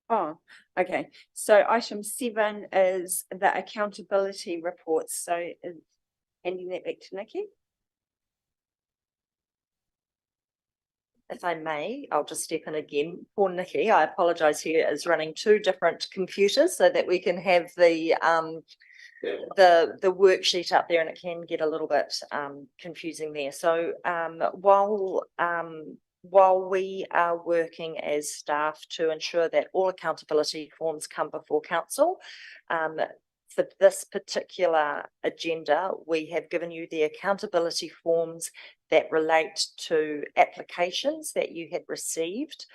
Oh, okay. So item 7 is the accountability reports. So handing that back to Nikki. if I may, I'll just step in again. Poor Nikki, I apologise, he is running 2 different computers so that we can have the worksheet up there, and it can get a little bit confusing there. So while we are working as staff to ensure that all accountability forms come before council, for this particular agenda, we have given you the accountability forms that relate to applications that you had received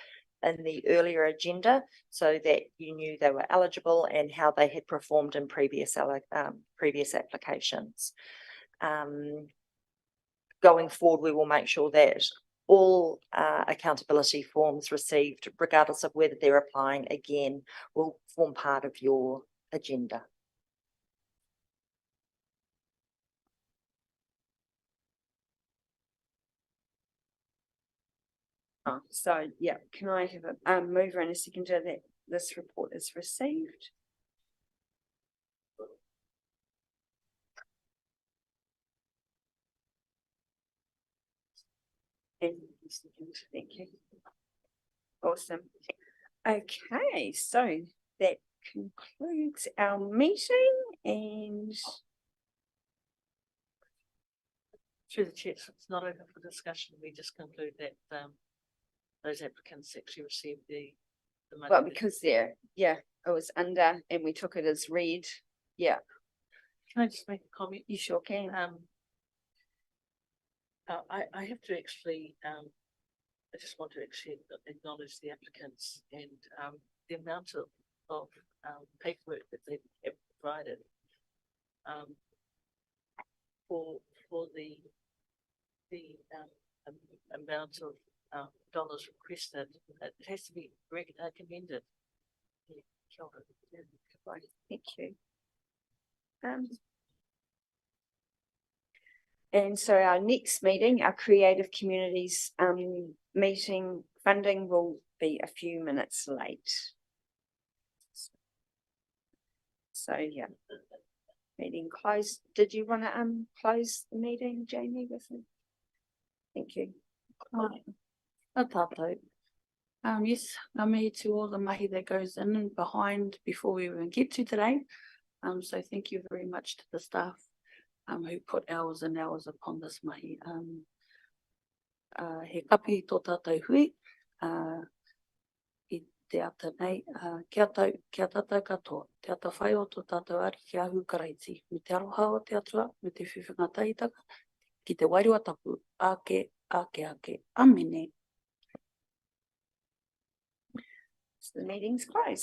in the earlier agenda, so that you knew they were eligible and how they had performed in previous applications. Going forward, we will make sure that all accountability forms received, regardless of whether they're applying again, will form part of your agenda. So, yeah, can I have a mover and a seconder that this report is received? And thank you. Awesome. Okay, so that concludes our meeting, and Through the chair, so it's not open for discussion. We just conclude that those applicants actually received the money. well, that- because it was under and we took it as read. Yeah, Can I just make a comment? you sure can. I have to actually, I just want to actually acknowledge the applicants and the amount of paperwork that they have provided for the amount of dollars requested. It has to be commended. Yeah, kia ora. Right, thank you. And so our next meeting, our Creative Communities meeting funding will be a few minutes late. So, yeah. Meeting closed. Did you want to close the meeting, Jamie, with me? Thank you. A tātou. Yes, ngā mihi to all the mahi that goes in and behind before we even get to today. So thank you very much to the staff who put hours and hours upon this mahi. He kapi tō tātou hui, I te ata nei, kia tātou katoa, te ata whai o tō tātou ari ki ahu karaiti, me te aroha o te atua, me te whiwhinga taitaka, ki te wairua tapu, ake, amene. So the meeting's closed.